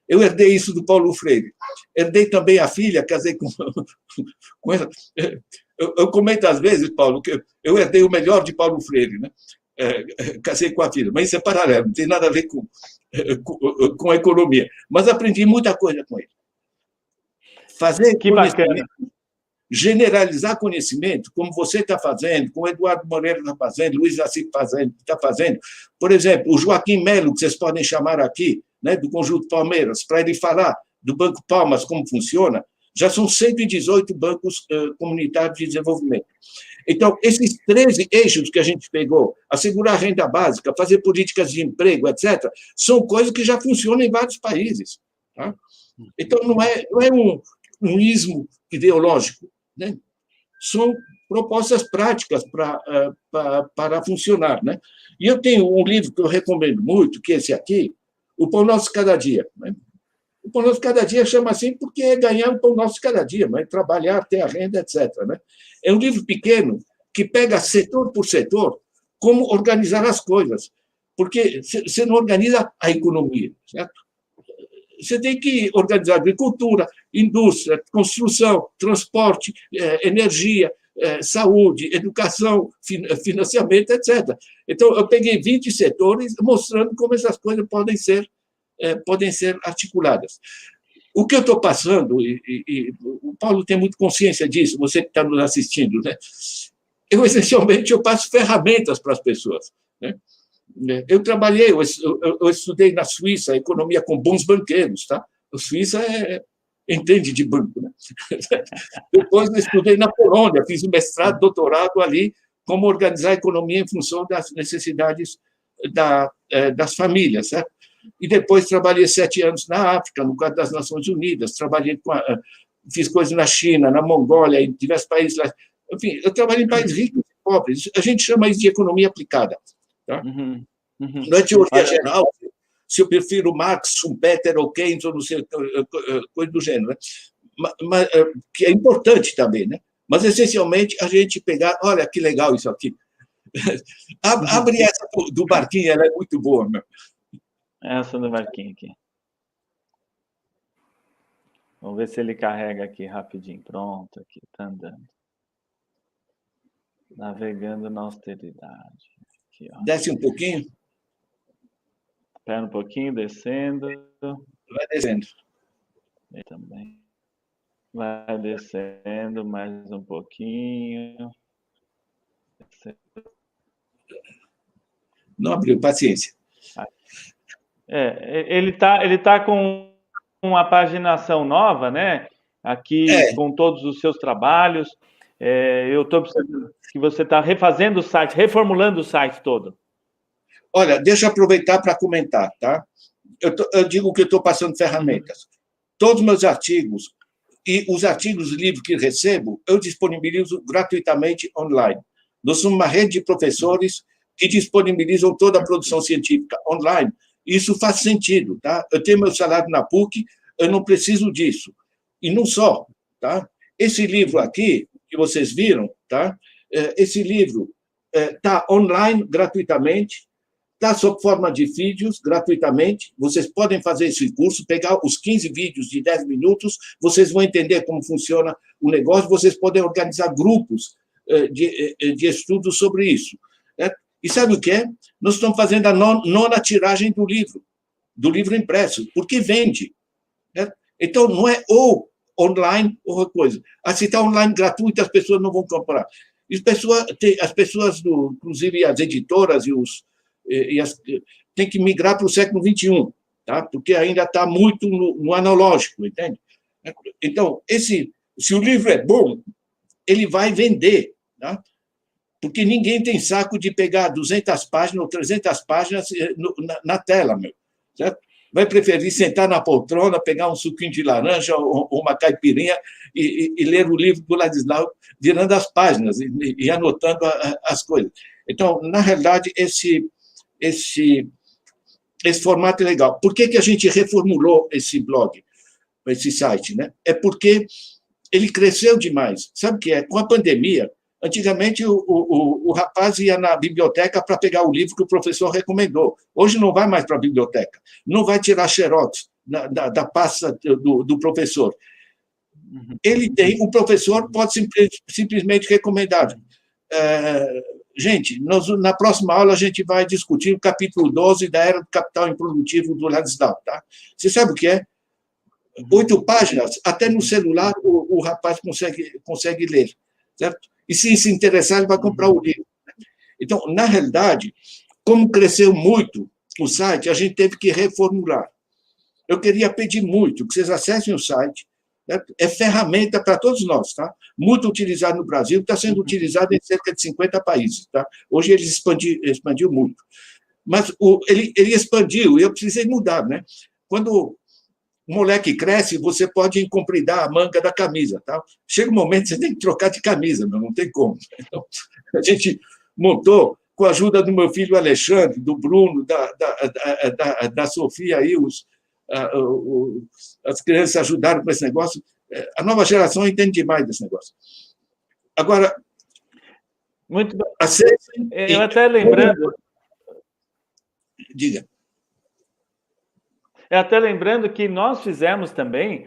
Eu herdei isso do Paulo Freire. Herdei também a filha, casei com ela. Eu comento às vezes, Paulo, que eu herdei o melhor de Paulo Freire, né? Casei com a filha, mas isso é paralelo, não tem nada a ver com a economia. Mas aprendi muita coisa com ele. Fazer que bacana. Generalizar conhecimento, como você está fazendo, como o Eduardo Moreira está fazendo, Luiz Nassif está fazendo. Por exemplo, o Joaquim Melo, que vocês podem chamar aqui, né, do Conjunto Palmeiras, para ele falar do Banco Palmas, como funciona, já são 118 bancos comunitários de desenvolvimento. Então, esses 13 eixos que a gente pegou, assegurar a renda básica, fazer políticas de emprego, etc., são coisas que já funcionam em vários países. Tá? Então, não é um ismo ideológico, né? São propostas práticas para funcionar. Né? E eu tenho um livro que eu recomendo muito, que é esse aqui, O Pão Nosso de Cada Dia. Né? O Pão Nosso de Cada Dia chama assim porque é ganhar o pão nosso de cada dia, mas trabalhar, ter a renda, etc. Né? É um livro pequeno que pega setor por setor como organizar as coisas, porque você não organiza a economia, certo? Você tem que organizar agricultura, indústria, construção, transporte, energia, saúde, educação, financiamento, etc. Então, eu peguei 20 setores mostrando como essas coisas podem ser articuladas. O que eu estou passando, e o Paulo tem muito consciência disso, você que está nos assistindo, né? Essencialmente, eu passo ferramentas para as pessoas. Né? Eu trabalhei, eu estudei na Suíça economia com bons banqueiros, tá? A Suíça entende de banco, né? Depois eu estudei na Polônia, fiz um mestrado, doutorado ali, como organizar a economia em função das necessidades das famílias, certo? E depois trabalhei 7 anos na África, no quadro das Nações Unidas, fiz coisas na China, na Mongólia, em diversos países lá. Enfim, eu trabalhei em países ricos e pobres. A gente chama isso de economia aplicada. Tá? Não é teoria geral, se eu prefiro Marx, Schumpeter ou Keynes, ou não sei, coisa do gênero. Né? Mas, que é importante também, né? Mas, essencialmente, a gente pegar... Olha, que legal isso aqui. Abre essa do barquinho, ela é muito boa, meu. Essa do barquinho aqui. Vamos ver se ele carrega aqui rapidinho. Pronto, aqui, tá andando. Navegando na austeridade. Aqui, ó. Desce um pouquinho. Espera um pouquinho, descendo. Vai descendo. E também. Vai descendo mais um pouquinho. Não abriu, paciência. Ele tá com uma paginação nova, né? Aqui com todos os seus trabalhos. Eu estou observando que você está refazendo o site, reformulando o site todo. Olha, deixa eu aproveitar para comentar, tá? Eu digo que eu estou passando ferramentas. Todos os meus artigos e os artigos livres que recebo, eu disponibilizo gratuitamente online. Nós somos uma rede de professores que disponibilizam toda a produção científica online. Isso faz sentido, tá? Eu tenho meu salário na PUC, eu não preciso disso. E não só, tá? Esse livro aqui, que vocês viram, tá? Esse livro está online gratuitamente, está sob forma de vídeos gratuitamente. Vocês podem fazer esse curso, pegar os 15 vídeos de 10 minutos, vocês vão entender como funciona o negócio, vocês podem organizar grupos de estudos sobre isso. E sabe o que é? Nós estamos fazendo a nona tiragem do livro impresso, porque vende. Então, não é ou online ou coisa. Se está online gratuito, as pessoas não vão comprar. As pessoas, inclusive as editoras têm que migrar para o século XXI, tá? Porque ainda está muito no analógico, entende? Então, se o livro é bom, ele vai vender, tá? Porque ninguém tem saco de pegar 200 páginas ou 300 páginas na tela, meu, certo? Vai preferir sentar na poltrona, pegar um suquinho de laranja ou uma caipirinha e ler o livro do Ladislau, virando as páginas e anotando as coisas. Então, na realidade, esse formato é legal. Por que a gente reformulou esse blog, esse site? Né? É porque ele cresceu demais. Sabe o que é? Com a pandemia, antigamente o rapaz ia na biblioteca para pegar o livro que o professor recomendou. Hoje não vai mais para a biblioteca, não vai tirar xerox da pasta do professor. O professor pode simplesmente recomendar. Gente, na próxima aula a gente vai discutir o capítulo 12 da Era do Capital Improdutivo do Ladislau. Tá? Você sabe o que é? 8 páginas, até no celular o rapaz consegue ler. Certo? E se interessar, ele vai comprar o livro. Então, na realidade, como cresceu muito o site, a gente teve que reformular. Eu queria pedir muito que vocês acessem o site. Certo? É ferramenta para todos nós. Tá? Muito utilizado no Brasil, está sendo utilizado em cerca de 50 países. Tá? Hoje ele expandiu muito. Mas ele expandiu e eu precisei mudar. Né? Quando o moleque cresce, você pode encompridar a manga da camisa. Tá? Chega um momento que você tem que trocar de camisa, não tem como. Então, a gente montou, com a ajuda do meu filho Alexandre, do Bruno, da Sofia, aí, as crianças ajudaram com esse negócio. A nova geração entende demais desse negócio. Agora, muito bem. Eu até lembrando... Diga. Até lembrando que nós fizemos também,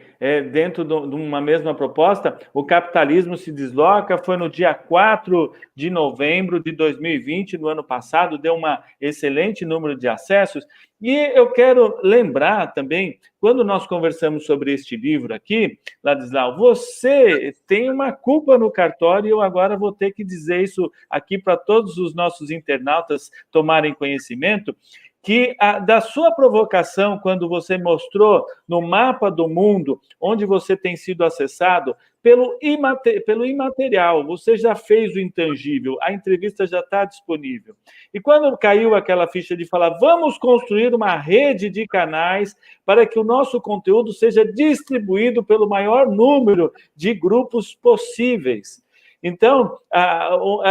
dentro de uma mesma proposta, o Capitalismo se Desloca, foi no dia 4 de novembro de 2020, no ano passado, deu um excelente número de acessos. E eu quero lembrar também, quando nós conversamos sobre este livro aqui, Ladislau, você tem uma culpa no cartório, e eu agora vou ter que dizer isso aqui para todos os nossos internautas tomarem conhecimento, que da sua provocação, quando você mostrou no mapa do mundo onde você tem sido acessado, pelo imaterial, você já fez o intangível, a entrevista já está disponível. E quando caiu aquela ficha de falar, vamos construir uma rede de canais para que o nosso conteúdo seja distribuído pelo maior número de grupos possíveis. Então,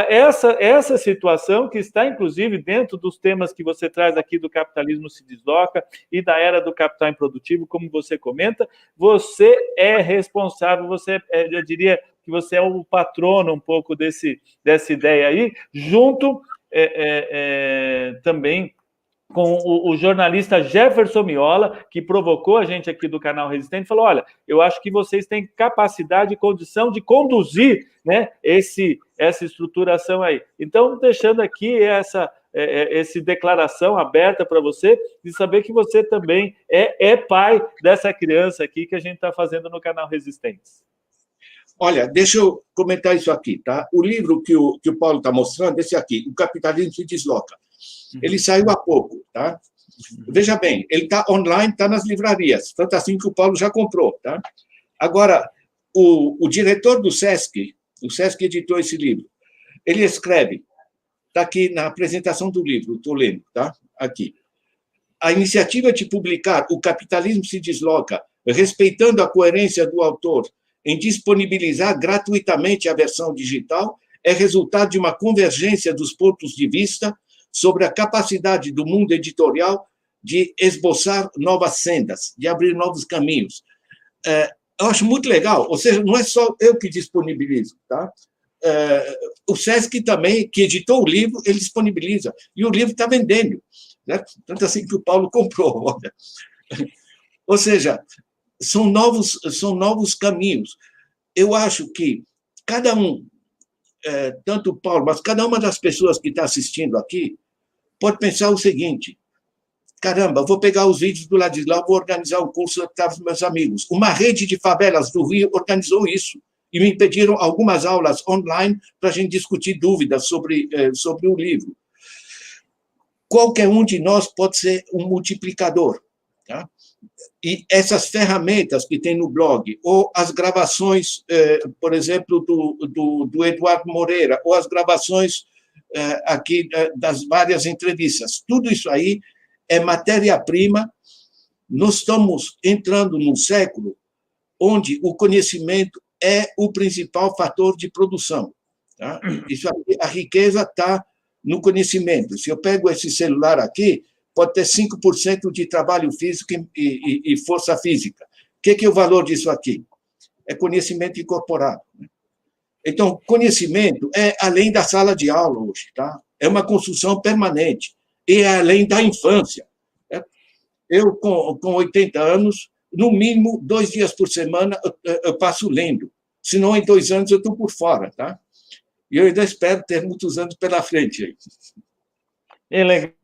essa situação, que está, inclusive, dentro dos temas que você traz aqui do Capitalismo se Desloca e da Era do Capital Improdutivo, como você comenta, você é responsável, eu diria que você é o patrono um pouco dessa ideia aí, junto também com o jornalista Jefferson Miola, que provocou a gente aqui do canal Resistente, falou, olha, eu acho que vocês têm capacidade e condição de conduzir, né, essa estruturação aí. Então, deixando aqui essa declaração aberta para você, de saber que você também é pai dessa criança aqui que a gente está fazendo no canal Resistentes. Olha, deixa eu comentar isso aqui, tá? O livro que o Paulo está mostrando, esse aqui, O Capitalismo se Desloca. Ele saiu há pouco, tá? Veja bem, ele está online, está nas livrarias, tanto assim que o Paulo já comprou, tá? Agora, o diretor do SESC, o SESC editou esse livro, ele escreve, está aqui na apresentação do livro, estou lendo, tá? Aqui. A iniciativa de publicar O Capitalismo se Desloca, respeitando a coerência do autor em disponibilizar gratuitamente a versão digital, é resultado de uma convergência dos pontos de vista sobre a capacidade do mundo editorial de esboçar novas sendas, de abrir novos caminhos. Eu acho muito legal, ou seja, não é só eu que disponibilizo, tá? O SESC também, que editou o livro, ele disponibiliza, e o livro está vendendo, né? Tanto assim que o Paulo comprou. Olha. Ou seja, são novos caminhos. Eu acho que cada um, tanto o Paulo, mas cada uma das pessoas que está assistindo aqui, pode pensar o seguinte, caramba, vou pegar os vídeos do Ladislau, vou organizar um curso para os meus amigos. Uma rede de favelas do Rio organizou isso, e me pediram algumas aulas online para a gente discutir dúvidas sobre o livro. Qualquer um de nós pode ser um multiplicador, tá? E essas ferramentas que tem no blog, ou as gravações, por exemplo, do Eduardo Moreira, ou as gravações aqui das várias entrevistas, tudo isso aí é matéria-prima. Nós estamos entrando num século onde o conhecimento é o principal fator de produção. Tá? Isso aqui, a riqueza está no conhecimento. Se eu pego esse celular aqui, pode ter 5% de trabalho físico e força física. O que é o valor disso aqui? É conhecimento incorporado. Então, conhecimento é além da sala de aula hoje, tá? É uma construção permanente, e é além da infância. Eu, com 80 anos, no mínimo 2 dias por semana eu passo lendo, senão em 2 anos eu estou por fora, tá? E eu ainda espero ter muitos anos pela frente aí. É legal.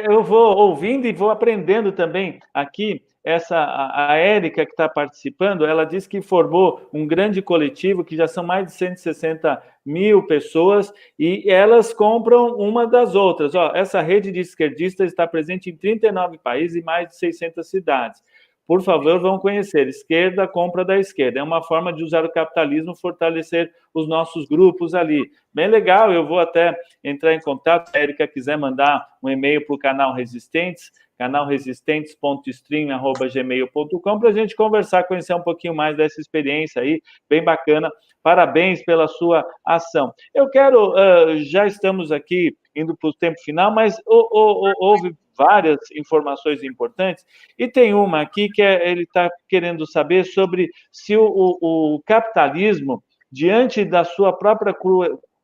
Eu vou ouvindo e vou aprendendo também aqui. A Érica, que está participando, ela disse que formou um grande coletivo, que já são mais de 160 mil pessoas, e elas compram uma das outras. Essa rede de esquerdistas está presente em 39 países e mais de 600 cidades. Por favor, vão conhecer. Esquerda, compra da esquerda. É uma forma de usar o capitalismo, fortalecer os nossos grupos ali. Bem legal, eu vou até entrar em contato, se a Érica quiser mandar um e-mail para o canal Resistentes, canalresistentes.stream@gmail.com, para a gente conversar, conhecer um pouquinho mais dessa experiência aí, bem bacana. Parabéns pela sua ação. Eu quero, já estamos aqui indo para o tempo final, mas houve várias informações importantes, e tem uma aqui que ele está querendo saber sobre se o capitalismo, diante da sua própria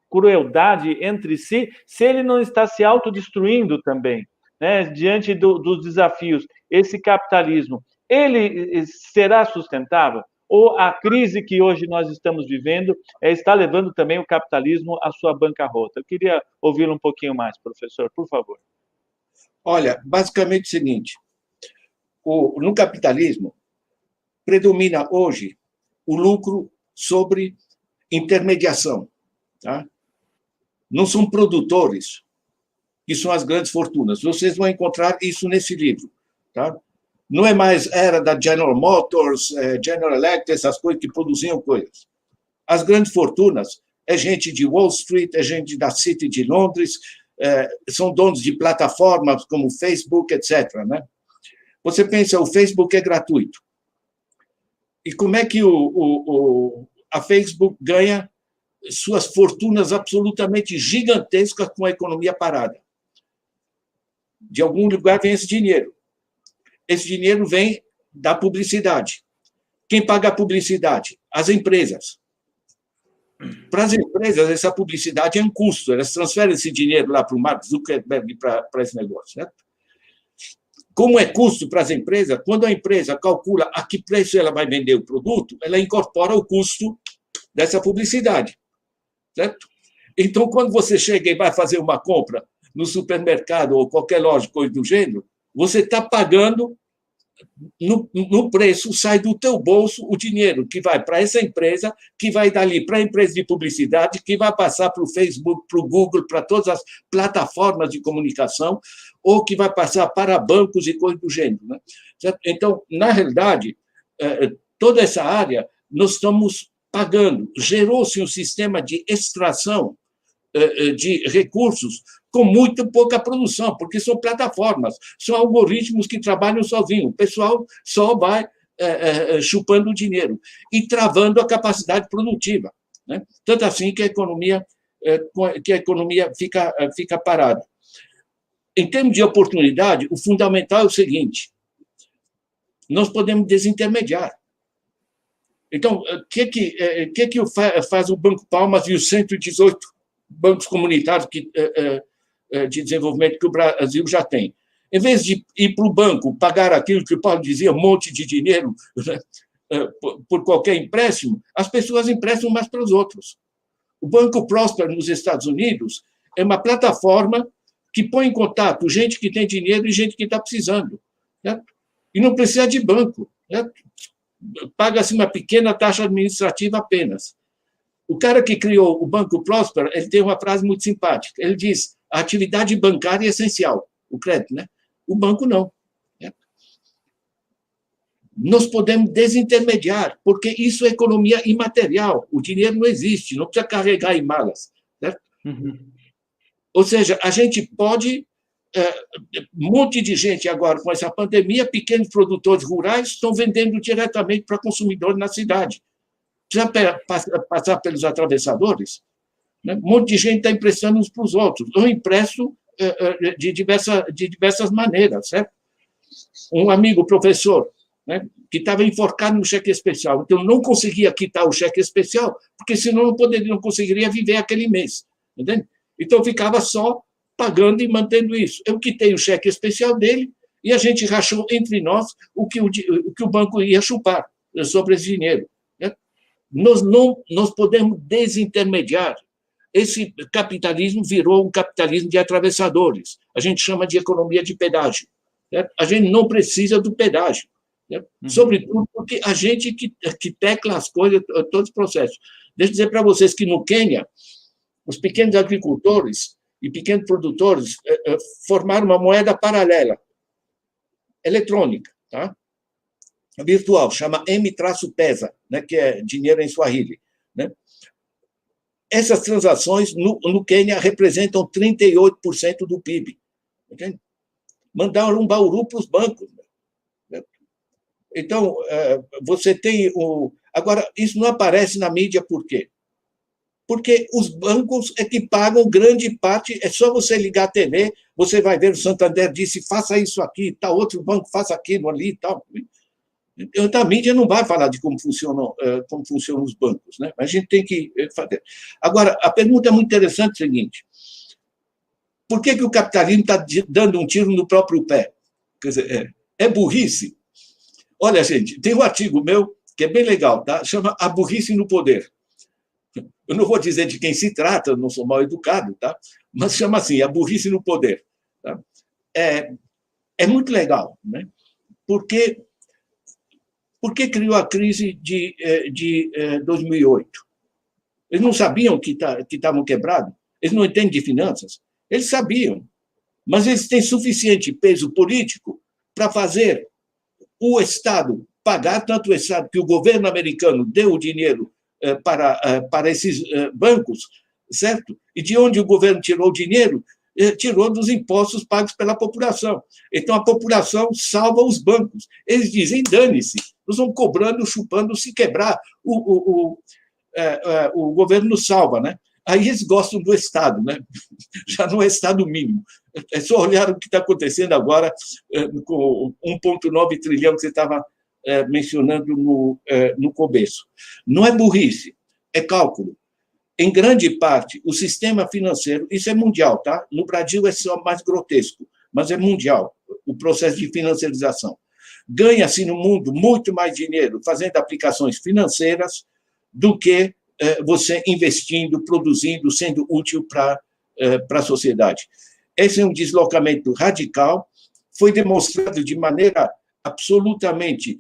crueldade entre si, se ele não está se autodestruindo também, né, diante dos desafios. esse capitalismo, ele será sustentável? Ou a crise que hoje nós estamos vivendo está levando também o capitalismo à sua bancarrota? Eu queria ouvi-lo um pouquinho mais, professor, por favor. Olha, basicamente é o seguinte, no capitalismo, predomina hoje o lucro sobre intermediação. Tá? Não são produtores que são as grandes fortunas. Vocês vão encontrar isso nesse livro. Tá? Não é mais era da General Motors, General Electric, essas coisas que produziam coisas. As grandes fortunas é gente de Wall Street, é gente da City de Londres, são donos de plataformas como Facebook, etc. Né? Você pensa, o Facebook é gratuito. E como é que a Facebook ganha suas fortunas absolutamente gigantescas com a economia parada? De algum lugar vem esse dinheiro. Esse dinheiro vem da publicidade. Quem paga a publicidade? As empresas. Para as empresas, essa publicidade é um custo. Elas transferem esse dinheiro lá para o Mark Zuckerberg para esse negócio. Certo? Como é custo para as empresas, quando a empresa calcula a que preço ela vai vender o produto, ela incorpora o custo dessa publicidade. Certo? Então, quando você chega e vai fazer uma compra no supermercado ou qualquer loja, coisa do gênero, você está pagando, no preço, sai do teu bolso o dinheiro que vai para essa empresa, que vai dali para a empresa de publicidade, que vai passar para o Facebook, para o Google, para todas as plataformas de comunicação, ou que vai passar para bancos e coisas do gênero. Né? Então, na realidade, toda essa área nós estamos pagando. Gerou-se um sistema de extração de recursos com muito pouca produção, porque são plataformas, são algoritmos que trabalham sozinhos. O pessoal só vai chupando o dinheiro e travando a capacidade produtiva. Né? Tanto assim que a economia fica parada. Em termos de oportunidade, o fundamental é o seguinte: nós podemos desintermediar. Então, o que faz o Banco Palmas e os 118 bancos comunitários de desenvolvimento que o Brasil já tem? Em vez de ir para o banco pagar aquilo que o Paulo dizia, um monte de dinheiro por qualquer empréstimo, as pessoas emprestam mais para os outros. O Banco Prosper nos Estados Unidos é uma plataforma que põe em contato gente que tem dinheiro e gente que está precisando. Certo? E não precisa de banco. Certo? Paga-se uma pequena taxa administrativa apenas. O cara que criou o Banco Prosper, ele tem uma frase muito simpática. Ele diz: a atividade bancária é essencial, o crédito, né? O banco não. Né? Nós podemos desintermediar, porque isso é economia imaterial. O dinheiro não existe, não precisa carregar em malas. Certo? Uhum. Ou seja, a gente pode... um monte de gente agora, com essa pandemia, pequenos produtores rurais estão vendendo diretamente para consumidores na cidade. Precisa passar pelos atravessadores. Né? Um monte de gente está emprestando uns para os outros. Eu empresto de diversas maneiras. Certo? Um amigo professor, né, que estava enforcado no cheque especial, então não conseguia quitar o cheque especial, porque senão não conseguiria viver aquele mês. Entende? Então ficava só pagando e mantendo isso. Eu quitei o cheque especial dele e a gente rachou entre nós o que o banco ia chupar sobre esse dinheiro. Né? Nós podemos desintermediar. Esse capitalismo virou um capitalismo de atravessadores. A gente chama de economia de pedágio. Né? A gente não precisa do pedágio. Né? Sobretudo porque a gente que tecla as coisas, todos os processos. Deixa eu dizer para vocês que no Quênia, os pequenos agricultores e pequenos produtores formaram uma moeda paralela, eletrônica, tá? Virtual, chama M-Pesa, né, que é dinheiro em Swahili. Né? Essas transações no Quênia representam 38% do PIB. Entende? Mandaram um bauru para os bancos. Né? Então, você tem o... Agora, isso não aparece na mídia por quê? Porque os bancos é que pagam grande parte, é só você ligar a TV, você vai ver o Santander disse, faça isso aqui, tal, outro banco faça aquilo ali e tal. Então, a mídia não vai falar de como funcionam os bancos, né? A gente tem que fazer. Agora, a pergunta é muito interessante, é o seguinte: por que o capitalismo está dando um tiro no próprio pé? Quer dizer, É burrice? Olha, gente, tem um artigo meu que é bem legal, tá? Chama A Burrice no Poder. Eu não vou dizer de quem se trata, eu não sou mal educado, tá? Mas chama assim, A Burrice no Poder. Tá? É muito legal, né? Porque por que criou a crise de 2008? Eles não sabiam que estavam quebrados? Eles não entendem de finanças? Eles sabiam, mas eles têm suficiente peso político para fazer o Estado pagar, tanto o Estado que o governo americano deu o dinheiro para esses bancos, certo? E de onde o governo tirou o dinheiro? Tirou dos impostos pagos pela população. Então, a população salva os bancos. Eles dizem, dane-se, nós vamos cobrando, chupando, se quebrar, o governo nos salva, né? Aí eles gostam do Estado, né? Já não é Estado mínimo. É só olhar o que está acontecendo agora com 1,9 trilhão que você estava mencionando no começo. Não é burrice, é cálculo. Em grande parte, o sistema financeiro, isso é mundial, tá? No Brasil é só mais grotesco, mas é mundial o processo de financiarização. Ganha-se no mundo muito mais dinheiro fazendo aplicações financeiras do que você investindo, produzindo, sendo útil para a sociedade. Esse é um deslocamento radical, foi demonstrado de maneira absolutamente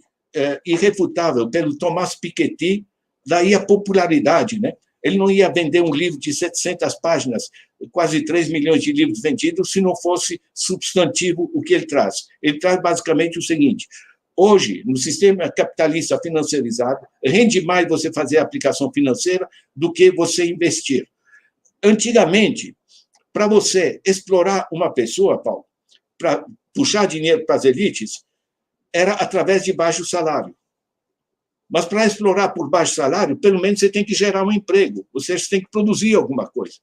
irrefutável pelo Thomas Piketty, daí a popularidade, né? Ele não ia vender um livro de 700 páginas, quase 3 milhões de livros vendidos, se não fosse substantivo o que ele traz. Ele traz basicamente o seguinte: hoje, no sistema capitalista financiarizado, rende mais você fazer a aplicação financeira do que você investir. Antigamente, para você explorar uma pessoa, Paulo, para puxar dinheiro para as elites, era através de baixo salário. Mas para explorar por baixo salário, pelo menos você tem que gerar um emprego, ou seja, você tem que produzir alguma coisa.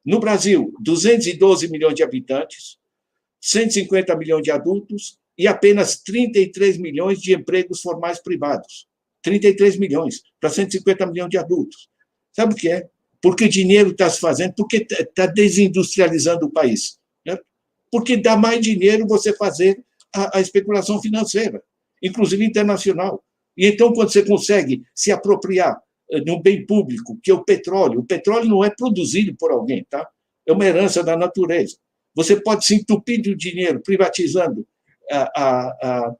No Brasil, 212 milhões de habitantes, 150 milhões de adultos e apenas 33 milhões de empregos formais privados. 33 milhões para 150 milhões de adultos. Sabe o que é? Porque dinheiro está se fazendo, porque está desindustrializando o país. Né? Porque dá mais dinheiro você fazer a especulação financeira, inclusive internacional. E então, quando você consegue se apropriar de um bem público, que é o petróleo não é produzido por alguém, tá? É uma herança da natureza. Você pode se entupir de dinheiro privatizando a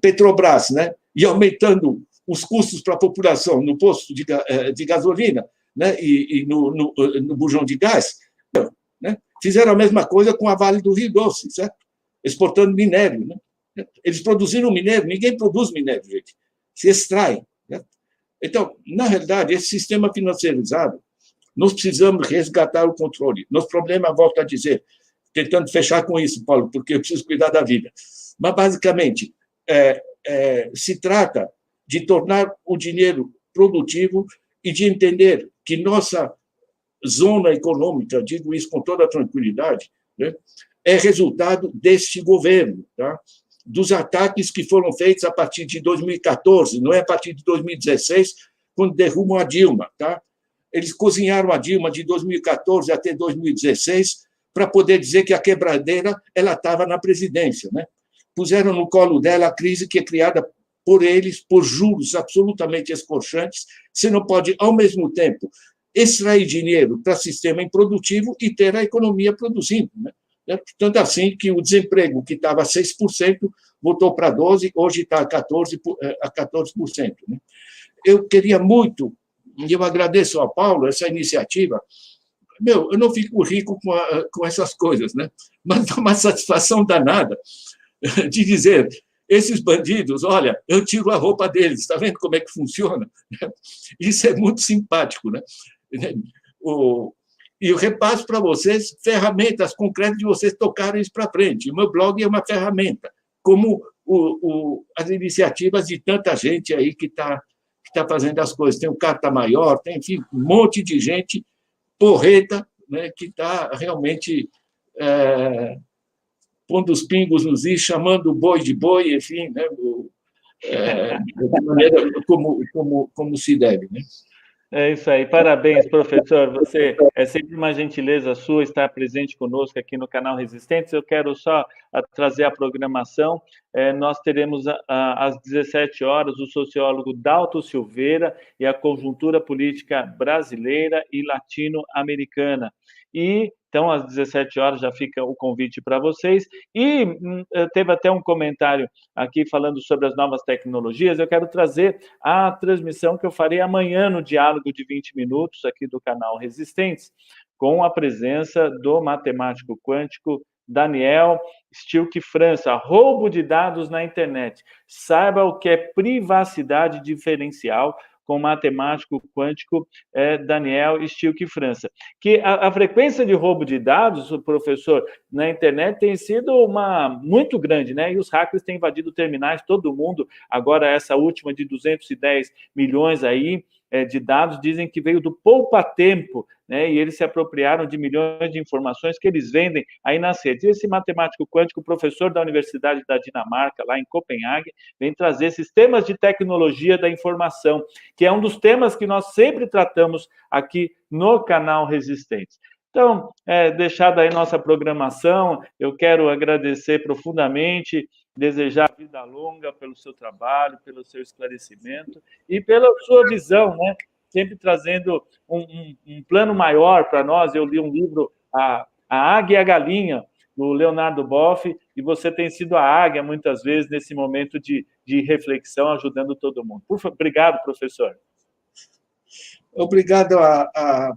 Petrobras, né? E aumentando os custos para a população no posto de gasolina, né? E no bujão de gás. Né? Fizeram a mesma coisa com a Vale do Rio Doce, certo? Exportando minério, né? Eles produziram minério, ninguém produz minério, gente. Se extrai. Né? Então, na realidade, esse sistema financiarizado, nós precisamos resgatar o controle. Nosso problema, volto a dizer, tentando fechar com isso, Paulo, porque eu preciso cuidar da vida. Mas, basicamente, se trata de tornar o dinheiro produtivo e de entender que nossa zona econômica, digo isso com toda a tranquilidade, né, é resultado deste governo, tá? Dos ataques que foram feitos a partir de 2014, não é a partir de 2016, quando derrubam a Dilma. Tá? Eles cozinharam a Dilma de 2014 até 2016 para poder dizer que a quebradeira ela estava na presidência. Né? Puseram no colo dela a crise que é criada por eles, por juros absolutamente escorchantes. Você não pode, ao mesmo tempo, extrair dinheiro para o sistema improdutivo e ter a economia produzindo. Né? Tanto assim que o desemprego, que estava a 6%, voltou para 12%, hoje está a 14%. Né? Eu queria muito, e eu agradeço ao Paulo essa iniciativa. Eu não fico rico com essas coisas, né? Mas dá uma satisfação danada de dizer, esses bandidos, olha, eu tiro a roupa deles, está vendo como é que funciona? Isso é muito simpático, né? E eu repasso para vocês ferramentas concretas de vocês tocarem isso para frente. O meu blog é uma ferramenta, como as iniciativas de tanta gente aí que está fazendo as coisas. Tem o Carta Maior, tem, enfim, um monte de gente porreta, né, que está realmente pondo os pingos nos is, chamando o boi de boi, enfim, né, de maneira como se deve. Né? É isso aí. Parabéns, professor. Você é sempre uma gentileza sua estar presente conosco aqui no canal Resistentes. Eu quero só trazer a programação. Nós teremos às 17 horas o sociólogo Dalto Silveira e a conjuntura política brasileira e latino-americana. E então, às 17 horas já fica o convite para vocês. E teve até um comentário aqui falando sobre as novas tecnologias. Eu quero trazer a transmissão que eu farei amanhã no Diálogo de 20 Minutos, aqui do canal Resistentes, com a presença do matemático quântico Daniel Stilke França. Roubo de dados na internet. Saiba o que é privacidade diferencial, com o matemático quântico Daniel Stilke França. Que a frequência de roubo de dados, professor, na internet tem sido muito grande, né? E os hackers têm invadido terminais, todo mundo. Agora, essa última de 210 milhões aí de dados, dizem que veio do poupa-tempo, né? E eles se apropriaram de milhões de informações que eles vendem aí nas redes. E esse matemático quântico, professor da Universidade da Dinamarca, lá em Copenhague, vem trazer sistemas de tecnologia da informação, que é um dos temas que nós sempre tratamos aqui no canal Resistentes. Então, deixada aí nossa programação, eu quero agradecer profundamente, desejar vida longa pelo seu trabalho, pelo seu esclarecimento e pela sua visão, né? Sempre trazendo um plano maior para nós. Eu li um livro, A Águia e a Galinha, do Leonardo Boff, e você tem sido a águia, muitas vezes, nesse momento de reflexão, ajudando todo mundo. Obrigado, professor. Obrigado a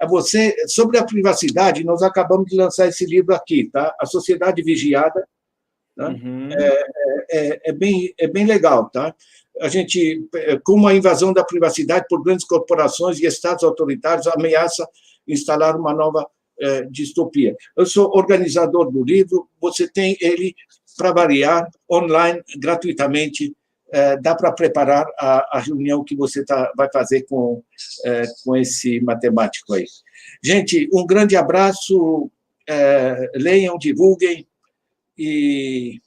você. Sobre a privacidade, nós acabamos de lançar esse livro aqui, tá? A Sociedade Vigiada. Tá? Uhum. É bem legal, tá? A gente, como a invasão da privacidade por grandes corporações e estados autoritários ameaça instalar uma nova distopia. Eu sou organizador do livro, você tem ele, para variar, online, gratuitamente. Dá para preparar a reunião que você vai fazer com esse matemático aí. Gente, um grande abraço, leiam, divulguem e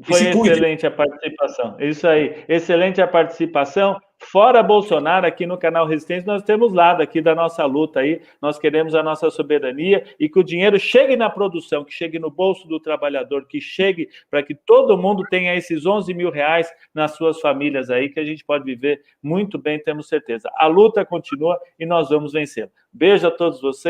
foi excelente a participação. Isso aí, excelente a participação. Fora Bolsonaro, aqui no canal Resistência, nós temos lado aqui da nossa luta aí, nós queremos a nossa soberania e que o dinheiro chegue na produção, que chegue no bolso do trabalhador, que chegue para que todo mundo tenha esses 11 mil reais nas suas famílias aí, que a gente pode viver muito bem, temos certeza. A luta continua e nós vamos vencer. Beijo a todos vocês.